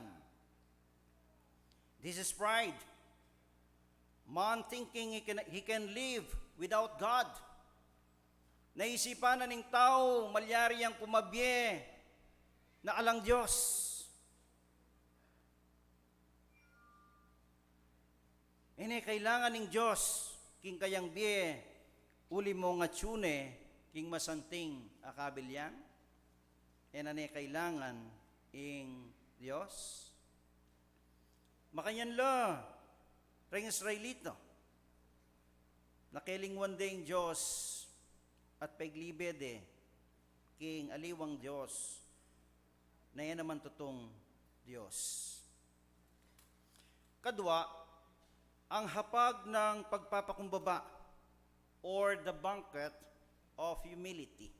This is pride. Man thinking he can live without God. Naisipan na ng tao, malyari ang kumabye na alang Diyos. Kailangan ng Diyos, king kayang biye, uli mo nga tune, king masanting akabilyan, kailangan ing Diyos. Makanyan la, ring Israelito, nakelingwan din Diyos at peglibede, king aliwang Diyos, na yan naman tutong Diyos. Kadwa, ang hapag ng pagpapakumbaba or the banquet of humility.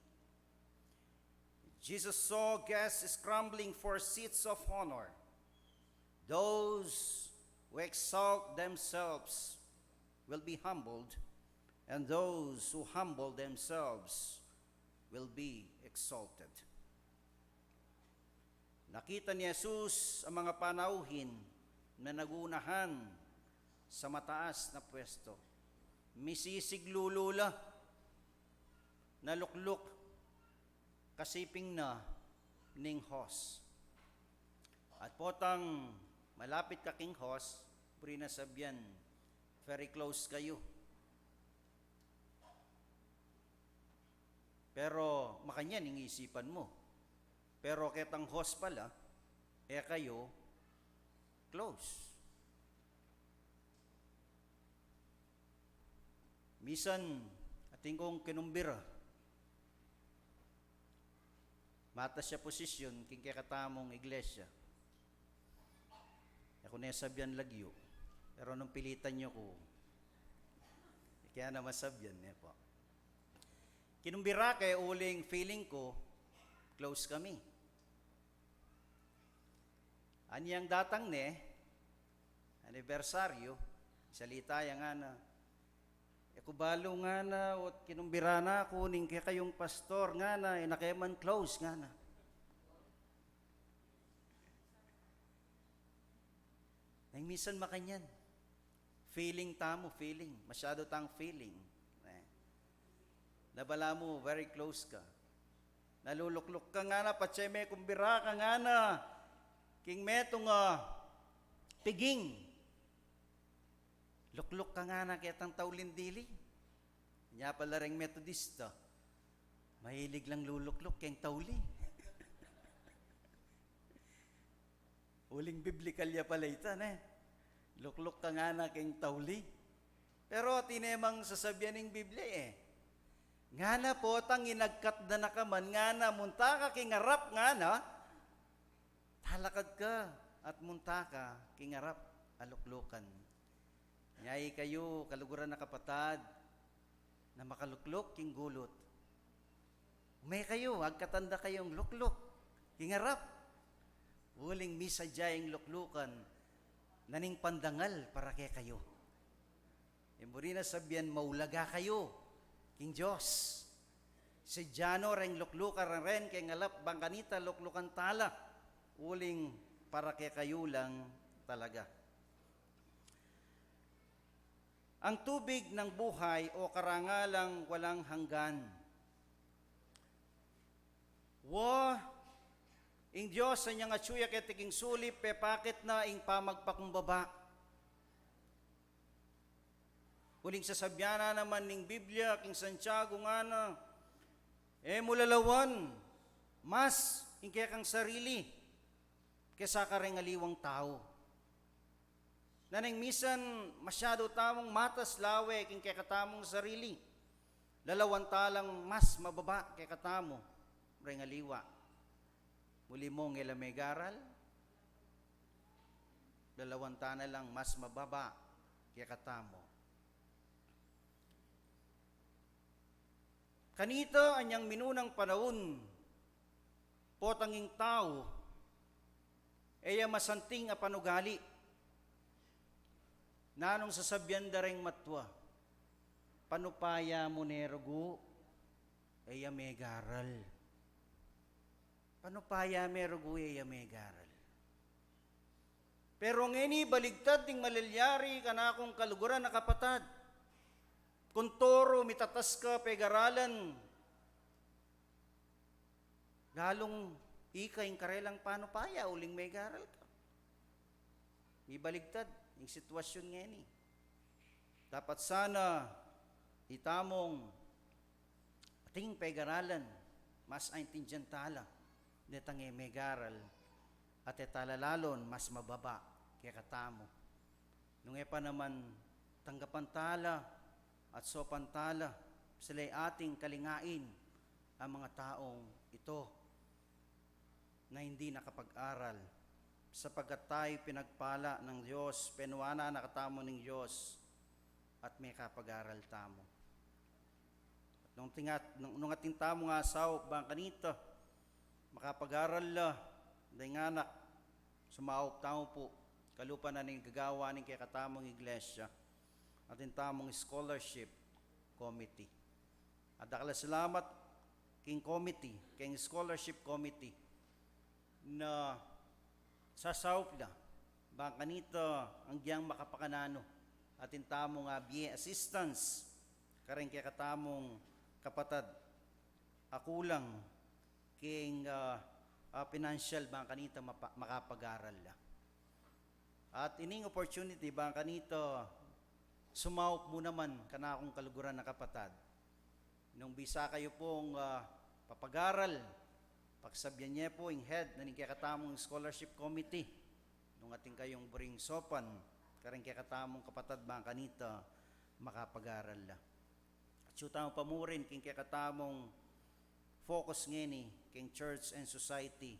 Jesus saw guests scrambling for seats of honor. Those who exalt themselves will be humbled, and those who humble themselves will be exalted. Nakita ni Jesus ang mga panauhin na nagunahan sa mataas na pwesto. Misisiglulula, nalukluk, kasiping na ning hos. At potang malapit ka king hos, puri na sabyan, very close kayo. Pero makanyan ang isipan mo. Pero ketang hos pala, kayo close. Misan, ating kong kinumbira. Mata siya posisyon, king kakatamong iglesia. Ako na sabyan lagyo. Pero nung pilitan nyo ko, kaya na masabyan niya po. Kinumbira kay uling feeling ko, close kami. Anyang datang ne, anibersaryo, salita yang ana, kubalo nga na, at kinumbira na ako, ning kaya kayong pastor nga na, nakayaman close nga na. Ay minsan makanyan. Feeling tamo, feeling. Masyado tang feeling. Nabala mo, very close ka. Nalulukluk ka nga na, patseme kumbira ka nga na. King metong piging. Lukluk ka nga na kitang taulindili. Kanya pala ring Metodista. Mahilig lang lulukluk keng tauli. Uling biblikal ya pala ito, lukluk ka nga na keng tauli. Pero tinemang sasabihan ng Biblia nga na po, tang inagkat na nakaman, nga na, munta ka kingarap nga na, talakad ka at munta ka kingarap aluklukan. Nyay kayo, kaluguran na kapatad, na makalukluk king gulot. May kayo, agkatanda kayong lukluk, kingarap. Uling misadyayang luklukan, naning pandangal para kay kayo. Imburi na sabihan, maulaga kayo, king Diyos. Si Jano ring luklukan rin, kay ngalap bangkanita luklukan tala. Uling para kay kayo lang talaga. Ang tubig ng buhay o karangalang walang hanggan. Ing Diyos sa niyang atsuya ketiking sulip, pepakit na ing pamagpakumbaba. Huling sasabyana naman ning Biblia, king Santiago nga na, mulalawan, mas ing kaya kang sarili, kesa ka rin aliwang tao. Naning misan, masyado tamong matas lawe, king kaya katamong sarili. Lalawan talang mas mababa kaya katamo, rin aliwa. Muli mong ilamegaral, lalawan na lang mas mababa kaya katamo. Kanito anyang minunang panahon, potanging tao, eya masanting a panugali, nanong sasabyan daring matwa, panupaya mo nerogu, eya megaral. Panupaya merogu, eya megaral. Pero ngeni baligtad ting malalyari kanakong kaluguran na kapatad. Kuntoro mitatas ka pegaralan. Lalong ika yung karelang panupaya, uling megaral ka. Ibaligtad yung sitwasyon ngeni. Dapat sana itamong ating pegaralan, mas aintindihan tala, netang megaral, at etalalalon, mas mababa, kaya katamo. Nung pa naman, tanggapan tala, at sopan tala, sila'y ating kalingain, ang mga taong ito, na hindi nakapag-aral, sapagkat tayo pinagpala ng Diyos, penuana nakatamo ng Diyos, at may kapag-aral tamo. Nung ating tamo nga asaw, bang kanito, makapag-aral la, dahil nga anak, sumawap tamo po, kalupa na ng gagawa ng kaya katamong iglesia, ating tamong scholarship committee. At dakala salamat king committee, king scholarship committee, na sasawap na, bang kanito, ang giyang makapakanano, ating tamong BA assistance, karing kaya katamong kapatad, akulang, king financial bang kanito makapag-aral la. At ining opportunity bang kanito sumawop mo naman kanakong kaluguran na kapatad. Nung bisa kayo pong papag-aral, pagsabyan niya po yung head na katamong scholarship committee nung ating kayong bring sopan karing katamong kapatad bang kanito makapag-aral la. At sutang pamurin king katamong focus ngeni king church and society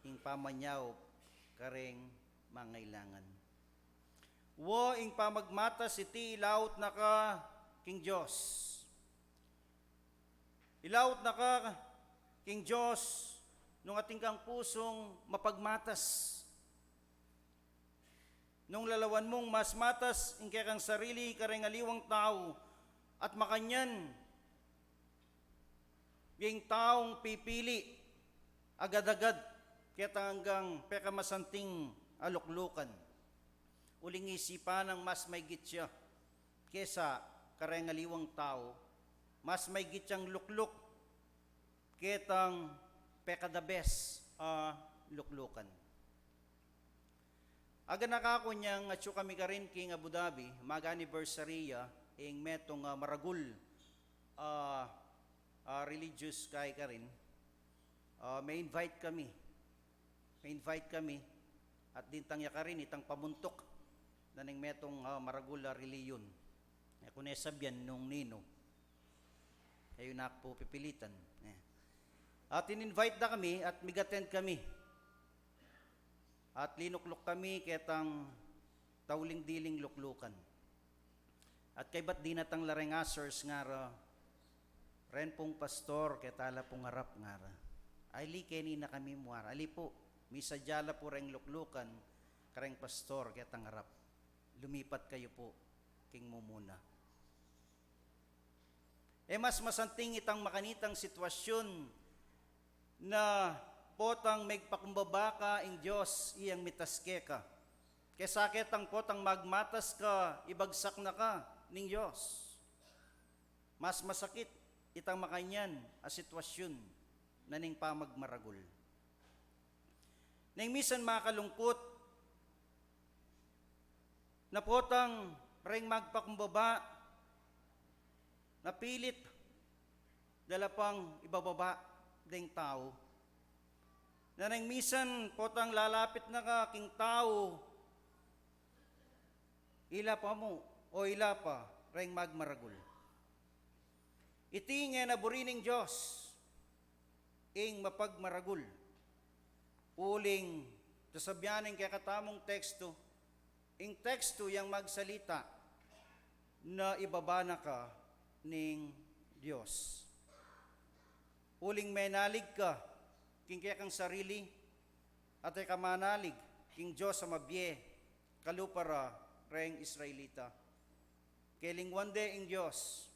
ing pamanyaw karing mangailangan. Ing pamagmatas iti ilaut na ka king Diyos. Ilaut na ka king Diyos nung ating kang pusong mapagmatas. Nung lalawan mong mas matas ing kang sarili karing aliwang tao at makanyan yung taong pipili agad-agad kaya hanggang pekamasanting aluklukan. uling isipan ng mas may gitsya kesa karengaliwang tao, mas may gitsang lukluk ketang pekadabes luklukan. Aga nakakunyang atyo kami karin king Abu Dhabi, mag-anniversary ing metong maragul religious kay karin. May invite kami at dintang ya karin itang pamuntok na ning metong maragul reliyon. Kung sabyan nung nino, kayo na po pipilitan. At in-invite na kami at mig-attend kami. At linuklok kami ketang tauling-diling luklukan. At kay ba't di natang lareng asers nga ren pong pastor ketala pong harap nga ali keni na kami muar. Ali po, misadyala po reng luklukan kareng pastor ketang harap. Lumipat kayo po king mumuna. Mas masanting itang makanitang sitwasyon na potang megpakumbaba ka ing Diyos iyang mitaske ka. Kesa ketang potang magmatas ka, ibagsak na ka ning Diyos. Mas masakit itang makanyan a sitwasyon na ning pamagmaragul. Ning misan makalungkot na potang reng magpakumbaba, napilit dala pang ibababa ding tao. Na nang misan potang lalapit na ka king tao, ila pa mo o ila pa reng magmaragul. Iti nga naburining Diyos ing mapagmaragul. Uling tasabyanin kaya katamong teksto, ing teksto yang magsalita na ibaba na ka ning Diyos. Uling menalig ka, king kaya kang sarili, at ay kamanalig, king Diyos sa mabye, kalupara, reng Israelita. Keling wande ing Diyos,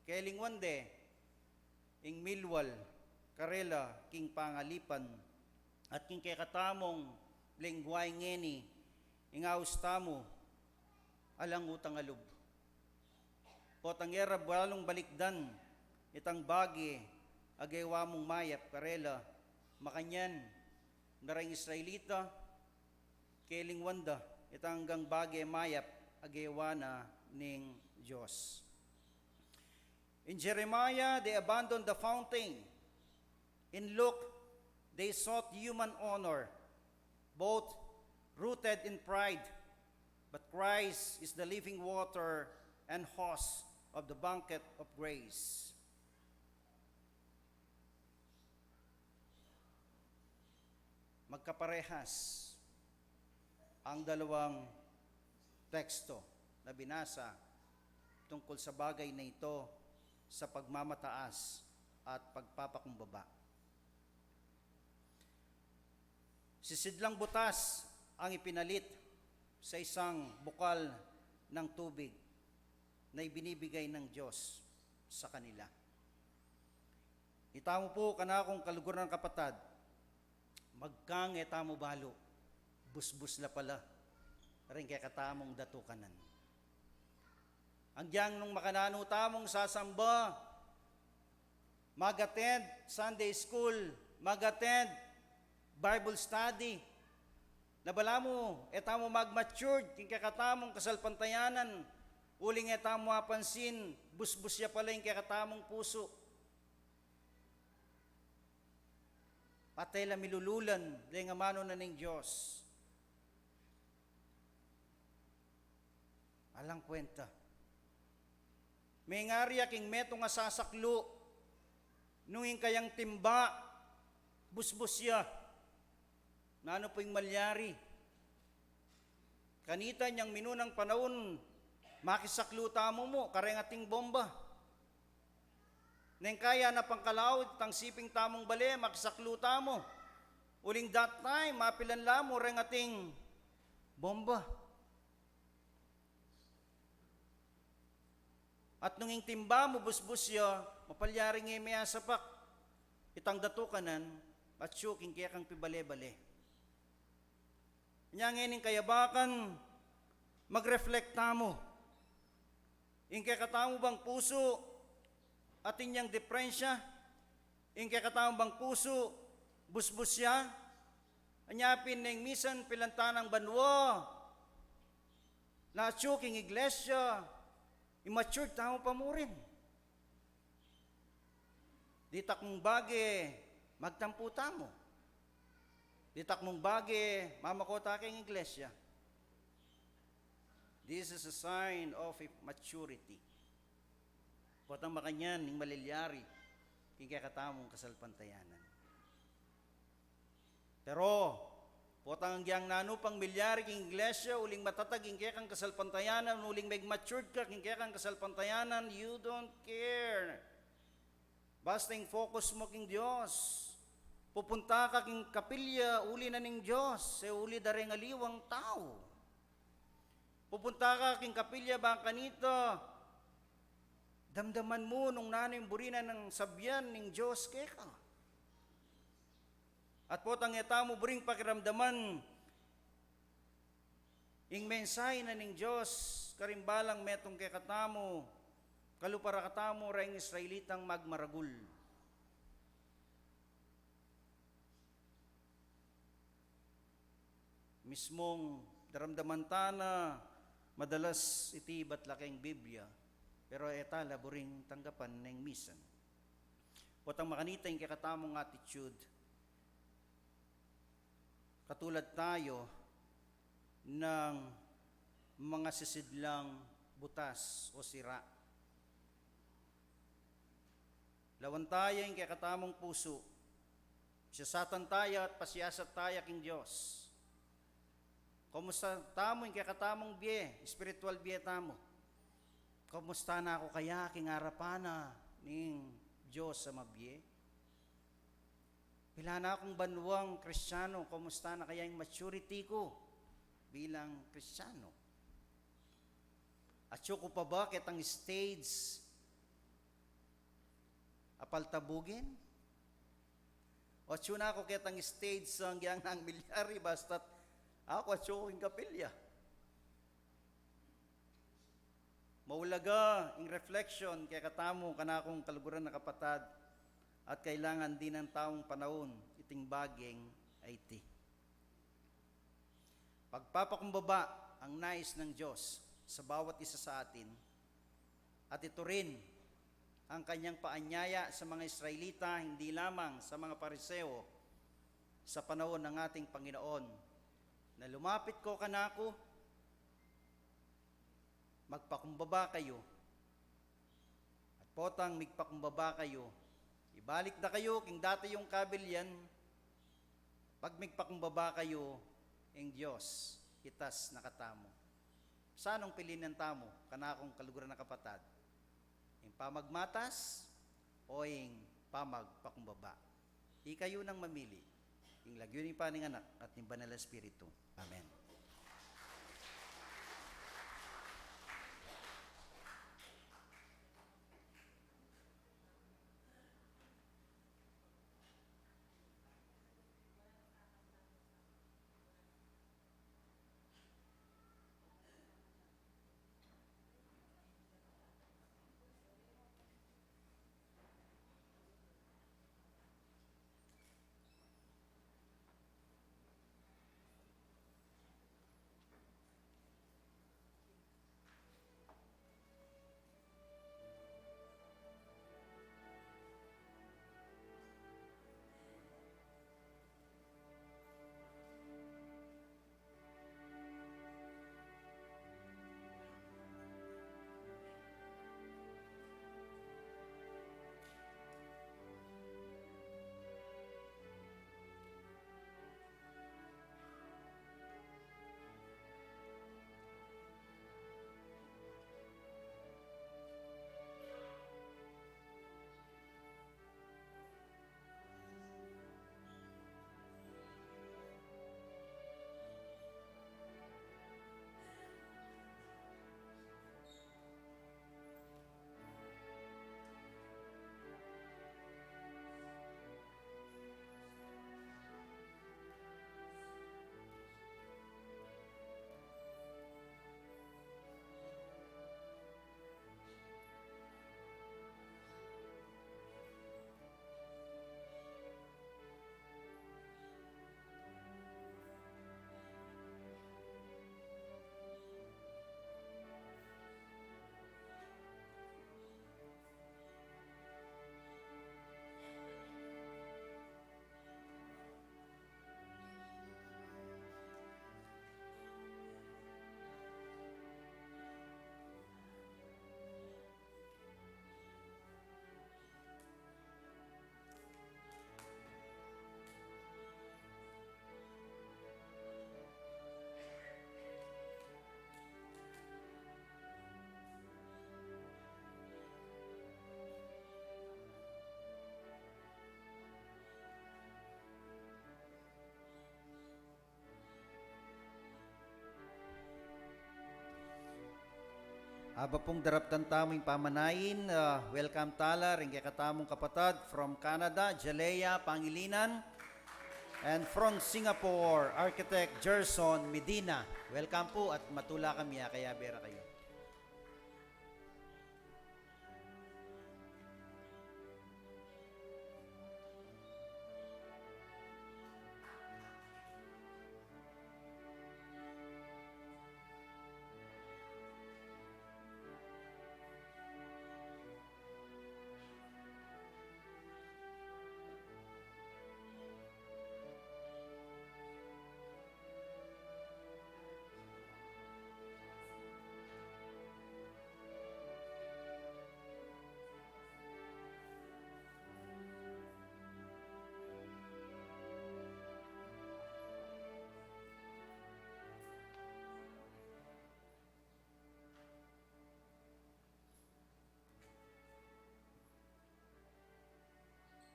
keling wande ing milwal, karela, king pangalipan, at king kaya katamong lingway ngeni, ing austamo, alang utang alub. Potang era balong balikdan, itang bagi, agaywa mong mayap, karela, makanyan, narang Israelita, keling wanda, itang hanggang bagi mayap, agaywa na ning Diyos. In Jeremiah, they abandoned the fountain. In Luke, they sought human honor, both rooted in pride, but Christ is the living water and host of the banquet of grace. Magkaparehas ang dalawang teksto na binasa tungkol sa bagay na ito sa pagmamataas at pagpapakumbaba. Sisidlang butas ang ipinalit sa isang bukal ng tubig na ibinibigay ng Diyos sa kanila. Itamo po kanakong kaluguran ng kapatad, magkang etamo balo, busbus la pala, rin kaya katamong datukanan. Ang diyang nung makanano tamong sasamba, mag-attend Sunday school, mag-attend Bible study, nabala mo, etamo mag-matured, king kakatamong kasalpantayanan, uling etamo mapansin, busbus ya pala yung kakatamong puso. Patay la milululan, dahil nga mano na ng Diyos. Alang kwenta. May ngariya king meto nga sasaklo, nunging kayang timba, busbus ya. Nano po yung malyari. Kanita niyang minunang panahon, makisakluta mo, karengating bomba. Neng kaya na pangkalawid, tang siping tamong bale, makisakluta mo. Uling that time, mapilan lamo, rengating bomba. At nunging timba mo, busbus ya, mapalyari nga may asapak. Itang datukanan, at syuking kaya kang pibale-bale. Nya ngayon kayabakan, Mag-reflect mo. Ingke katamo bang puso at inyang deprensya? Ingke katamo bang puso busbus siya? Anyapin ng misan pilantanang banwa na atsuking iglesia, immature tao pa mo rin. Di takmong bagi, magtampo tamo. Di takmong bagi, mamakota kang iglesia. This is a sign of maturity. Potang makanyan, ning malilyari, kaya katamong kasalpantayanan. Pero, potang ang nanupang milyari king iglesia, uling matatag, kaya kang kasalpantayanan, uling mag-matured ka, kaya kang kasalpantayanan, you don't care. Basta yung focus mo king Diyos. Pupunta ka king kapilya, uli na ning Diyos, uli dareng aliwang tao. Pupunta ka king kapilya ba kanito, damdaman mo nung nanay burina ng sabyan ning Diyos keka. At potang eta mo buring pakiramdaman, ing mensahe na ning Diyos, karimbalang metong kekatamo, kalupara katamo ring Israelitang magmaragul. Mismong daramdaman ta na madalas iti batlaking Biblia, pero eta laboring tanggapan ng misan. Potang makanita yung kakatamong attitude, katulad tayo ng mga sisidlang butas o sira. Lawan tayo yung kakatamong puso, siyasatan tayo at pasiyasat tayo king Diyos. Kumusta tamo yung kakatamong biye, spiritual biye tamo? Kumusta na ako kaya king arapana ning Diyos sa mabiye? Pila na akong banwang Kristiyano, kumusta na kaya yung maturity ko bilang Kristiyano? At ko pa ba kitang stage apaltabugin? O na ako kitang stage sa hanggang ng milyari basta't ako at yung kapilya. Maulaga in reflection kaya katamo kanakong kaluguran na kapatad at kailangan din ng taong panahon iting baging IT. Pagpapakumbaba ang nais ng Diyos sa bawat isa sa atin at ito rin ang kanyang paanyaya sa mga Israelita, hindi lamang sa mga Pariseo sa panahon ng ating Panginoon na lumapit ko kanako, magpakumbaba kayo, at potang migpakumbaba kayo, ibalik na kayo, king dati yung kabilyan, pag migpakumbaba kayo, ing Diyos, itas nakatamo. Sanong pilinan tamo, kanakong kaluguran na kapatad, ing pamagmatas, o ing pamagpakumbaba. Ikayo nang mamili, ing lagyo ni paning anak at ni Banal na Espiritu. Amen. Haba pong daraptan tamong pamanayin, welcome tala, rin kay katamong kapatad from Canada, Jalea Pangilinan, and from Singapore, Architect Gerson Medina. Welcome po at matula kami, kaya bera kayo.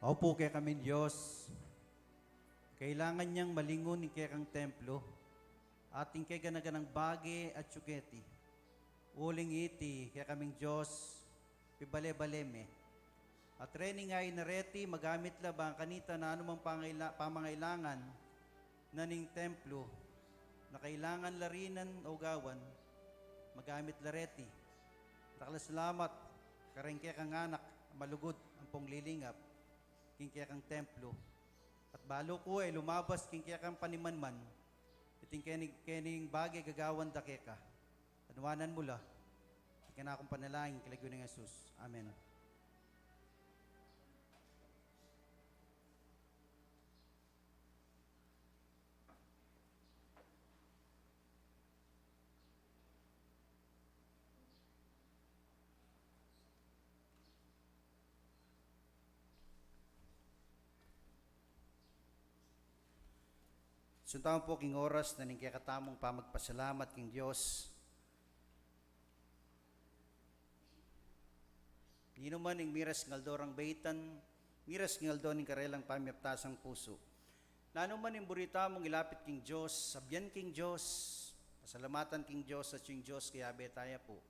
Opo kay kami Diyos, kailangan niyang malingon ni kay kang templo, ating kay ganaganang bagi at syuketi. Uling iti kay kaming Diyos, pibale-baleme. At training nga inareti, magamit labang kanita na anumang pamangailangan na ning templo, na kailangan larinan o gawan, magamit lareti. Takla salamat, kareng kay kang anak, malugod ang ponglilingap, kingkaya kang templo. At balo ko ay lumabas kingkaya kang panimanman, iting kening bagay gagawan da keka. Anuanan mula, ikan akong panalangin kilagyo ng Jesus. Amen. Suntaon po king oras na ning kaya katamong pamagpasalamat king Diyos. Nino man ing miras ngaldorang baitan, miras ngaldo ning karelang pamyaptasang puso. Nano man ing burita mong ilapit king Diyos, sabyan king Diyos, pasalamatan king Diyos at yung Diyos kaya betaya po.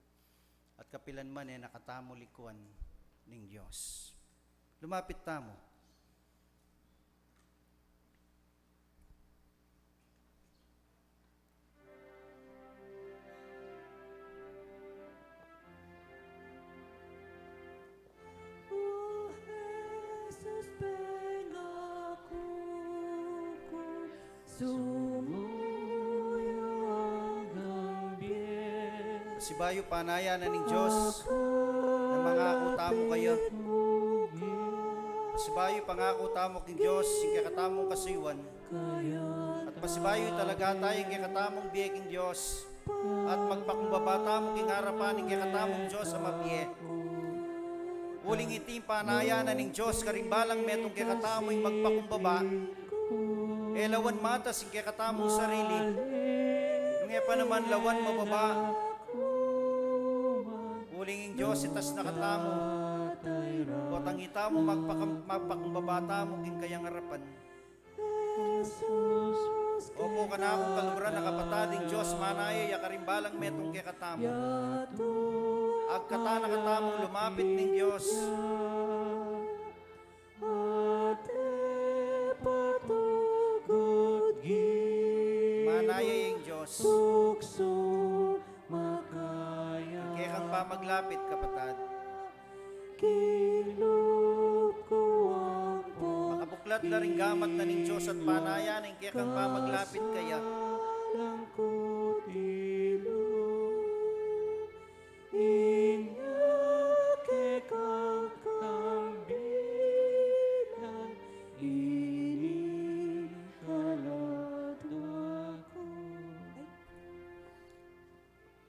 At kapilan man nakatamo likuan ning Diyos. Lumapit tamo. Sibayo panaya na ning Diyos na mangako tamo kayo. Sibayo pangako tamo king Diyos sing kakatamong kasiwan. At pasibayo talaga tayong kakatamong biye king Diyos. At magpakumbaba tamo king harapan ning kakatamong Diyos sa mabiye. Uling itim panaya na ning Diyos karimbalang metong kakatamong magpakumbaba. Lawan mata sing kakatamong sarili. Ngayon pa naman lawan mababa. Ulinging Diyos itas nakatamo. Botang itamo magpakumbabata mo king kayang harapan. Opo ka na akong kaluguran na kapatading Diyos manaya yakarimbalang metong kekatamo. Agkata nakatamong lumapit ning Diyos. Manaya yung Diyos. Kaya kang pamaglapit, kapatad. Makapuklat na rin gamat na ning Diyos at panaya ning kaya kang pamaglapit kaya.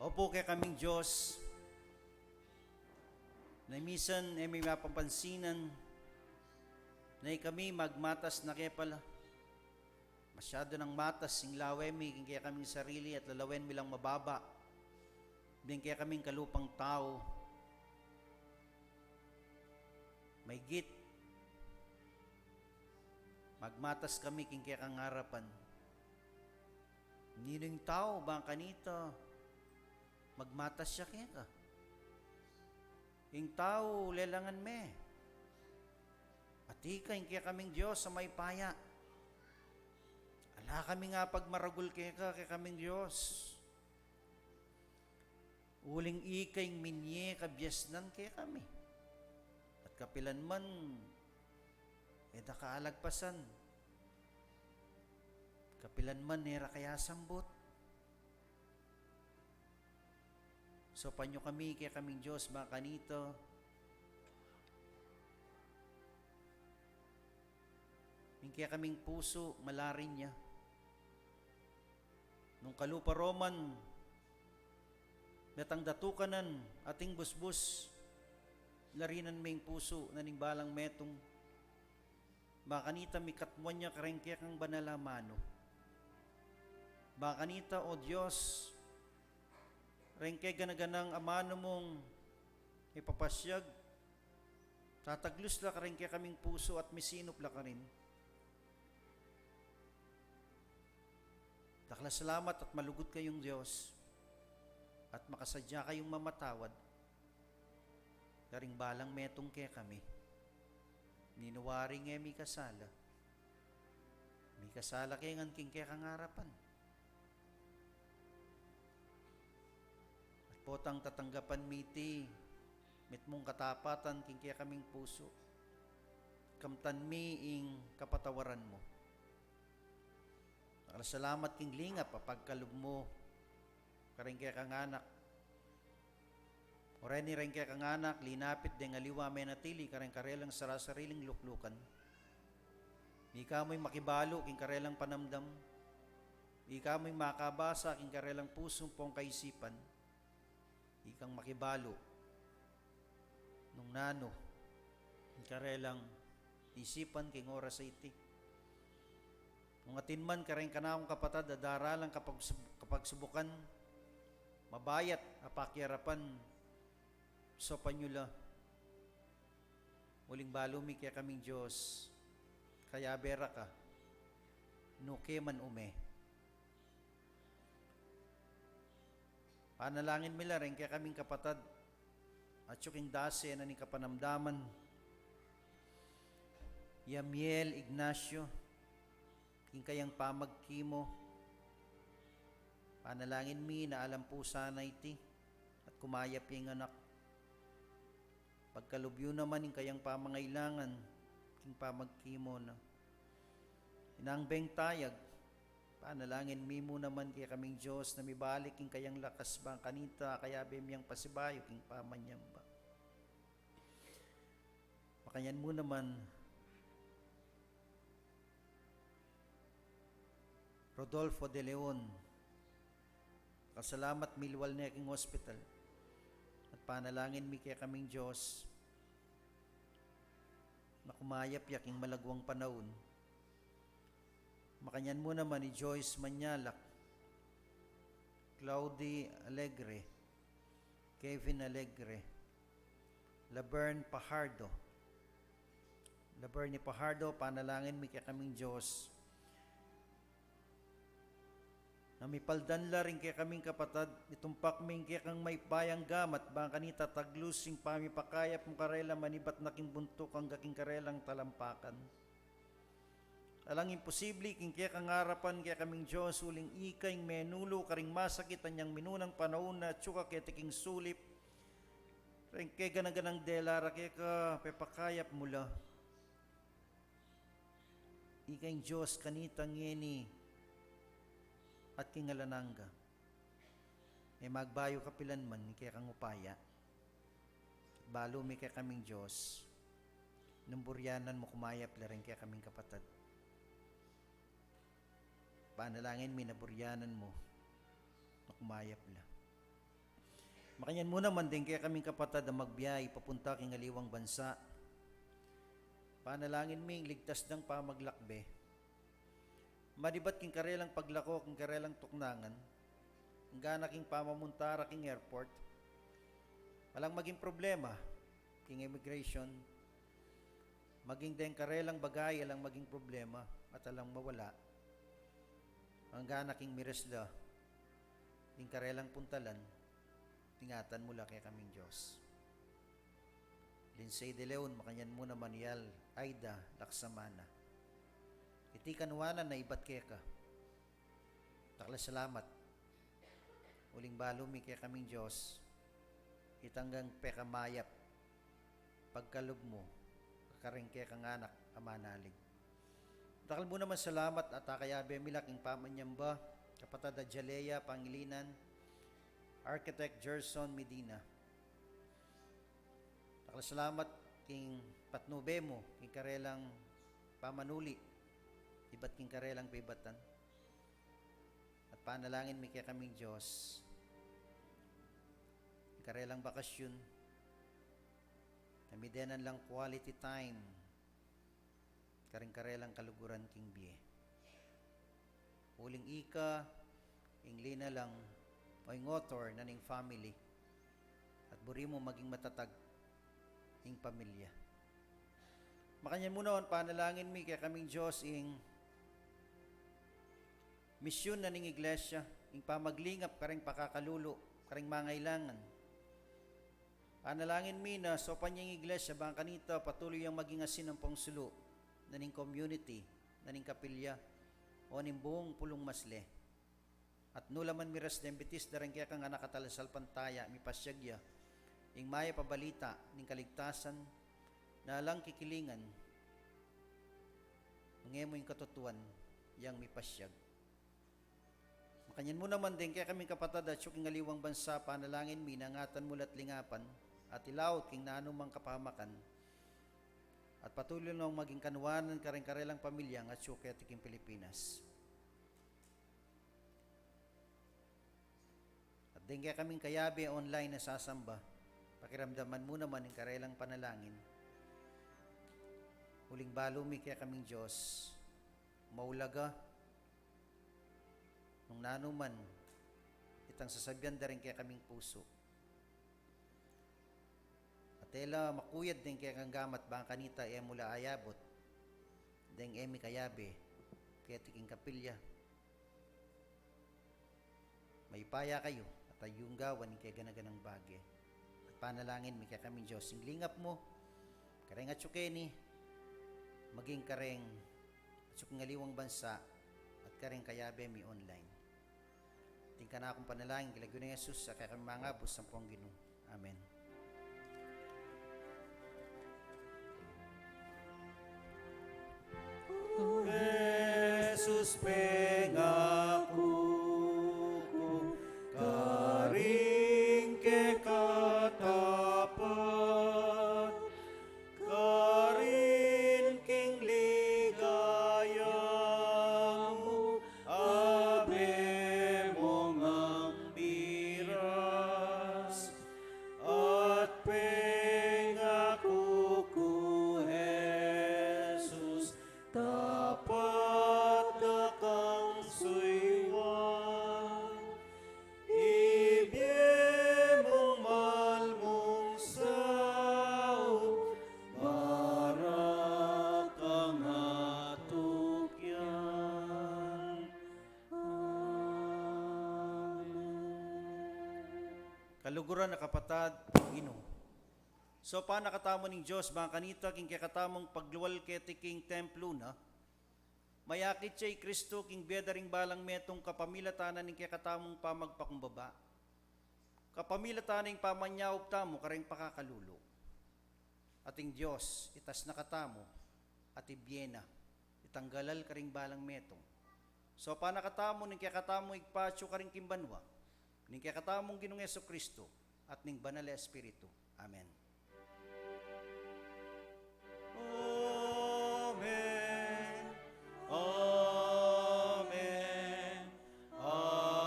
Opo kay kaming Diyos, na minsan may mapapansinan na kami magmatas na kaya pala. Masyado ng matas, sing laway mi, kaya kaming sarili at lalawen mi lang mababa. Din kaya kaming kalupang tao. May git. Magmatas kami king kaya kang harapan. Nining tao, bang kanito, magmatas siya kaya ka. ing tao lelangan me. At ikay kaya kaming Diyos sa may paya. Ala kami nga pagmaragul kaya kaming Diyos. Uling ikay minye kabyasnan kaya kami. At kapilan man, eda kaalagpasan. Kapilan man, nera kaya sambot. So panyo kami kaya kaming Diyos, mga kanito. Kaya kaming puso, malarin niya. Nung kalupa Roman, metang datukanan, ating busbus, larinan may puso, naning balang metong, makanita mikatmuan niya karengkya kang banalamano. Makanita, O Diyos, rengkya ganaganang amano mong ipapasyag, tataglus la karengkya kaming puso at misinop la ka rin. Dakla salamat at malugod kayong Diyos at makasadya kayong mamatawad. Karing balang metong kaya kami. Ninuwari nga mi kasala. Mi kasala kaya ngan king kaya kangarapan. At potang tatanggapan miti, mit mong katapatan king kaya kaming puso. Kamtan mi ing kapatawaran mo. Salamat king lingap papagkalub mo karing kaya kang anak. Oreni rin kaya kang anak, linapit deng aliwa may natili karing karelang sarasariling luklukan. Ika mo'y makibalo king karelang panamdam. Ika mo'y makabasa king karelang pusong pong kaisipan. Ikang makibalo nung nano king karelang isipan king oras sa iti. Nung atinman karing kanakong kapatad, adaralang kapag subukan, mabayat, apakyarapan, so panyula. Muling balumi kaya kaming Diyos, kaya bera ka, nuke man ume. Panalangin mila rin kaya kaming kapatad, at yuking dase na ni kapanamdaman, Yamiel Ignacio, king kayang pamagkimo, panalangin mi na alam po sana iti, at kumayap yung anak. Pagkalubyo naman yung kayang pamangailangan, king pamagkimo na. Inangbeng tayag, panalangin mi mo naman kaya kaming Diyos na mibalik king kayang lakas bang kanita, kaya bemyang pasibayo king pamanyam ba. Makanyan mo naman, Rodolfo de Leon, kasalamat milwal na aking hospital at panalangin mi kaya kaming Diyos na kumayap yaking malagwang panahon. Makanyan mo naman ni Joyce Manyalak, Claudie Alegre, Kevin Alegre, Laverne Pajardo. Laverne Pajardo, panalangin mi kaya kaming Diyos na mipaldan la rin kaya kaming kapatad, itumpak ming kaya kang may bayang gamat, bang kanita taglusing pamipakayap mong karela manibat na king buntok ang gaking karelang talampakan. Alang imposible king kaya kang harapan kaya kaming Diyos, uling ikay menulo karing masakit anyang minunang panahon na tsuka kaya tiking sulip, rin kaya ganaganang delara kaya ka pepakayap mula. Ikay Diyos kanitang yeni, at kingalanangga. May magbayo kapilan man, kaya kang upaya. Balo may kaya kaming Diyos. Numburyanan mo kumayap la rin kaya kaming kapatad. Panalangin may naburyanan mo na kumayap la. Makanyan mo naman din kaya kaming kapatad na magbiyay papunta king aliwang bansa. Panalangin may ligtas ng pamaglakbe. Madibat king karelang paglako, king karelang tuknangan, ang gana king pamamuntara king airport, walang maging problema, king immigration, maging den karelang bagay, alang maging problema, at alang mawala, ang gana king miresla, king karelang puntalan, tingatan mula kay kaming Diyos. Linsay de Leon, makanyan mo na Manial, Aida, Laksamana. Iti kanwanan na ibat keka. Takla salamat. Uling balumi kaya kaming Diyos, itanggang pekamayap, pagkalob mo, kakaring kaya kang anak, amanalig. Takal mo naman salamat at akayabe milaking pamanyamba, kapatid Jalea Pangilinan, Architect Gerson Medina. Takal salamat king patnube mo, king karelang pamanuli, iba't king karelang pibatan. At panalangin mi kaya kaming Diyos, king karelang bakasyon, namidenan lang quality time, karing-karelang kaluguran king biye. Uling ika, inglina lang, o ngotor na ning family, at buri mo maging matatag ing pamilya. Makanyan mo noon, panalangin mi kaya kaming Diyos ing misyon na ning iglesia, ing pamaglingap karing pakakalulo, karing mangailangan. Panalangin mi na so panyang iglesia, bang kanita patuloy ang maging asin ng pangsulo, naning community, naning kapilya, o ning buong pulong masle. At nulaman miras dembitis darang kaya kang anak katalasal pantaya, mi pasyagya, ing maya pabalita, ning kaligtasan, na lang kikilingan, ngemo yung katotuan, yang mi pasyag. Makanyan mo naman din kaya kaming kapatid at syuking aliwang bansa, panalangin mi, nangatan mulat lingapan, at ilawot king naanumang kapahamakan, at patuloy nang maging kanwanan karing-karelang pamilyang at syuketiking Pilipinas. At din kaya kaming kayabe online na sasamba, pakiramdaman mo naman yung karelang panalangin. Huling balumi kaya kaming Diyos, maulaga, nung nanuman, itang sasabyan da rin kaya kaming puso. Tela makuyad din kaya kang gamat bang kanita mula ayabot, deng emi kayabe, kaya tiking kapilya. May paya kayo, at ayung gawan kaya ganaganang bagay. At panalangin mi kaya kaming Diyos, singlingap mo, kareng at syukeni, maging kareng at syuking aliwang bansa, at kareng kayabe mi online. Tingka na akong panalangin, kilagyo na Jesus, sa kaya kami mga abos ng pong Ginoo. Amen. Jesus pengaku karing ke katapat karin king ligayamu abe mong ang biras at pengaku ku Jesus tapat kakang suywan, ibye mong malmong sao, barak ang atukyan. Kaluguran na kapatad, Ginoo. So pa nakatamo ning Diyos, mga kanita, king kakatamong pagluwal keti king templo na, mayakit siya'y Kristo king bedaring balang metong kapamilatanan ning kakatamong pamagpakumbaba. Kapamilataning pamanyaop tamo karing pakakalulo. Ating Diyos, itas nakatamo, at ibyena, itanggalal karing balang metong. So pa nakatamo ning kakatamong igpasyo karing kimbanwa, ning kakatamong Ginoong Jesucristo, at ning banal na Espiritu. Amen. Amen. Amen. Amen.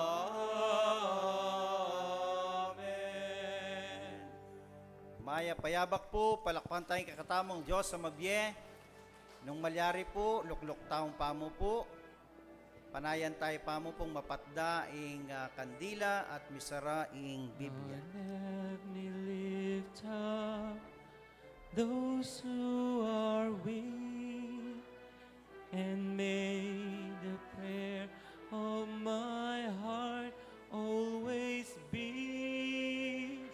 Maya payabak po, palakpan tayong kakatamong Diyos sa mabye. Nung malyari po, lukluk taong pamo po. Panayan tayo pamo pong mapatda ing kandila at misara ing Biblia. Let me lift up those who are weak, and may the prayer of my heart always be,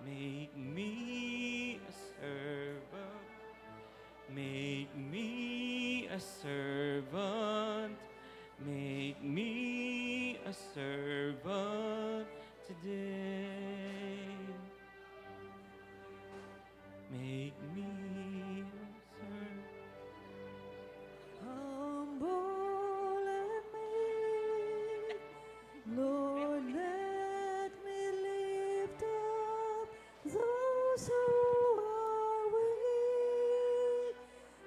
make me a servant Make me a servant. Make me a servant today. Make me a servant. Humble and meek, Lord, let me lift up those who are weak,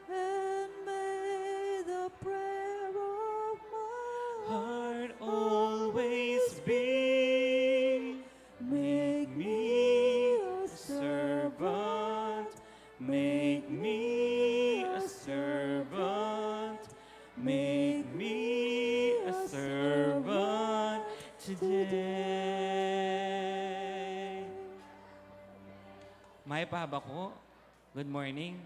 and may the prayer of my Heart always be. make me a Servant, make me a servant, make me a servant today. May pahaba ko. Good morning.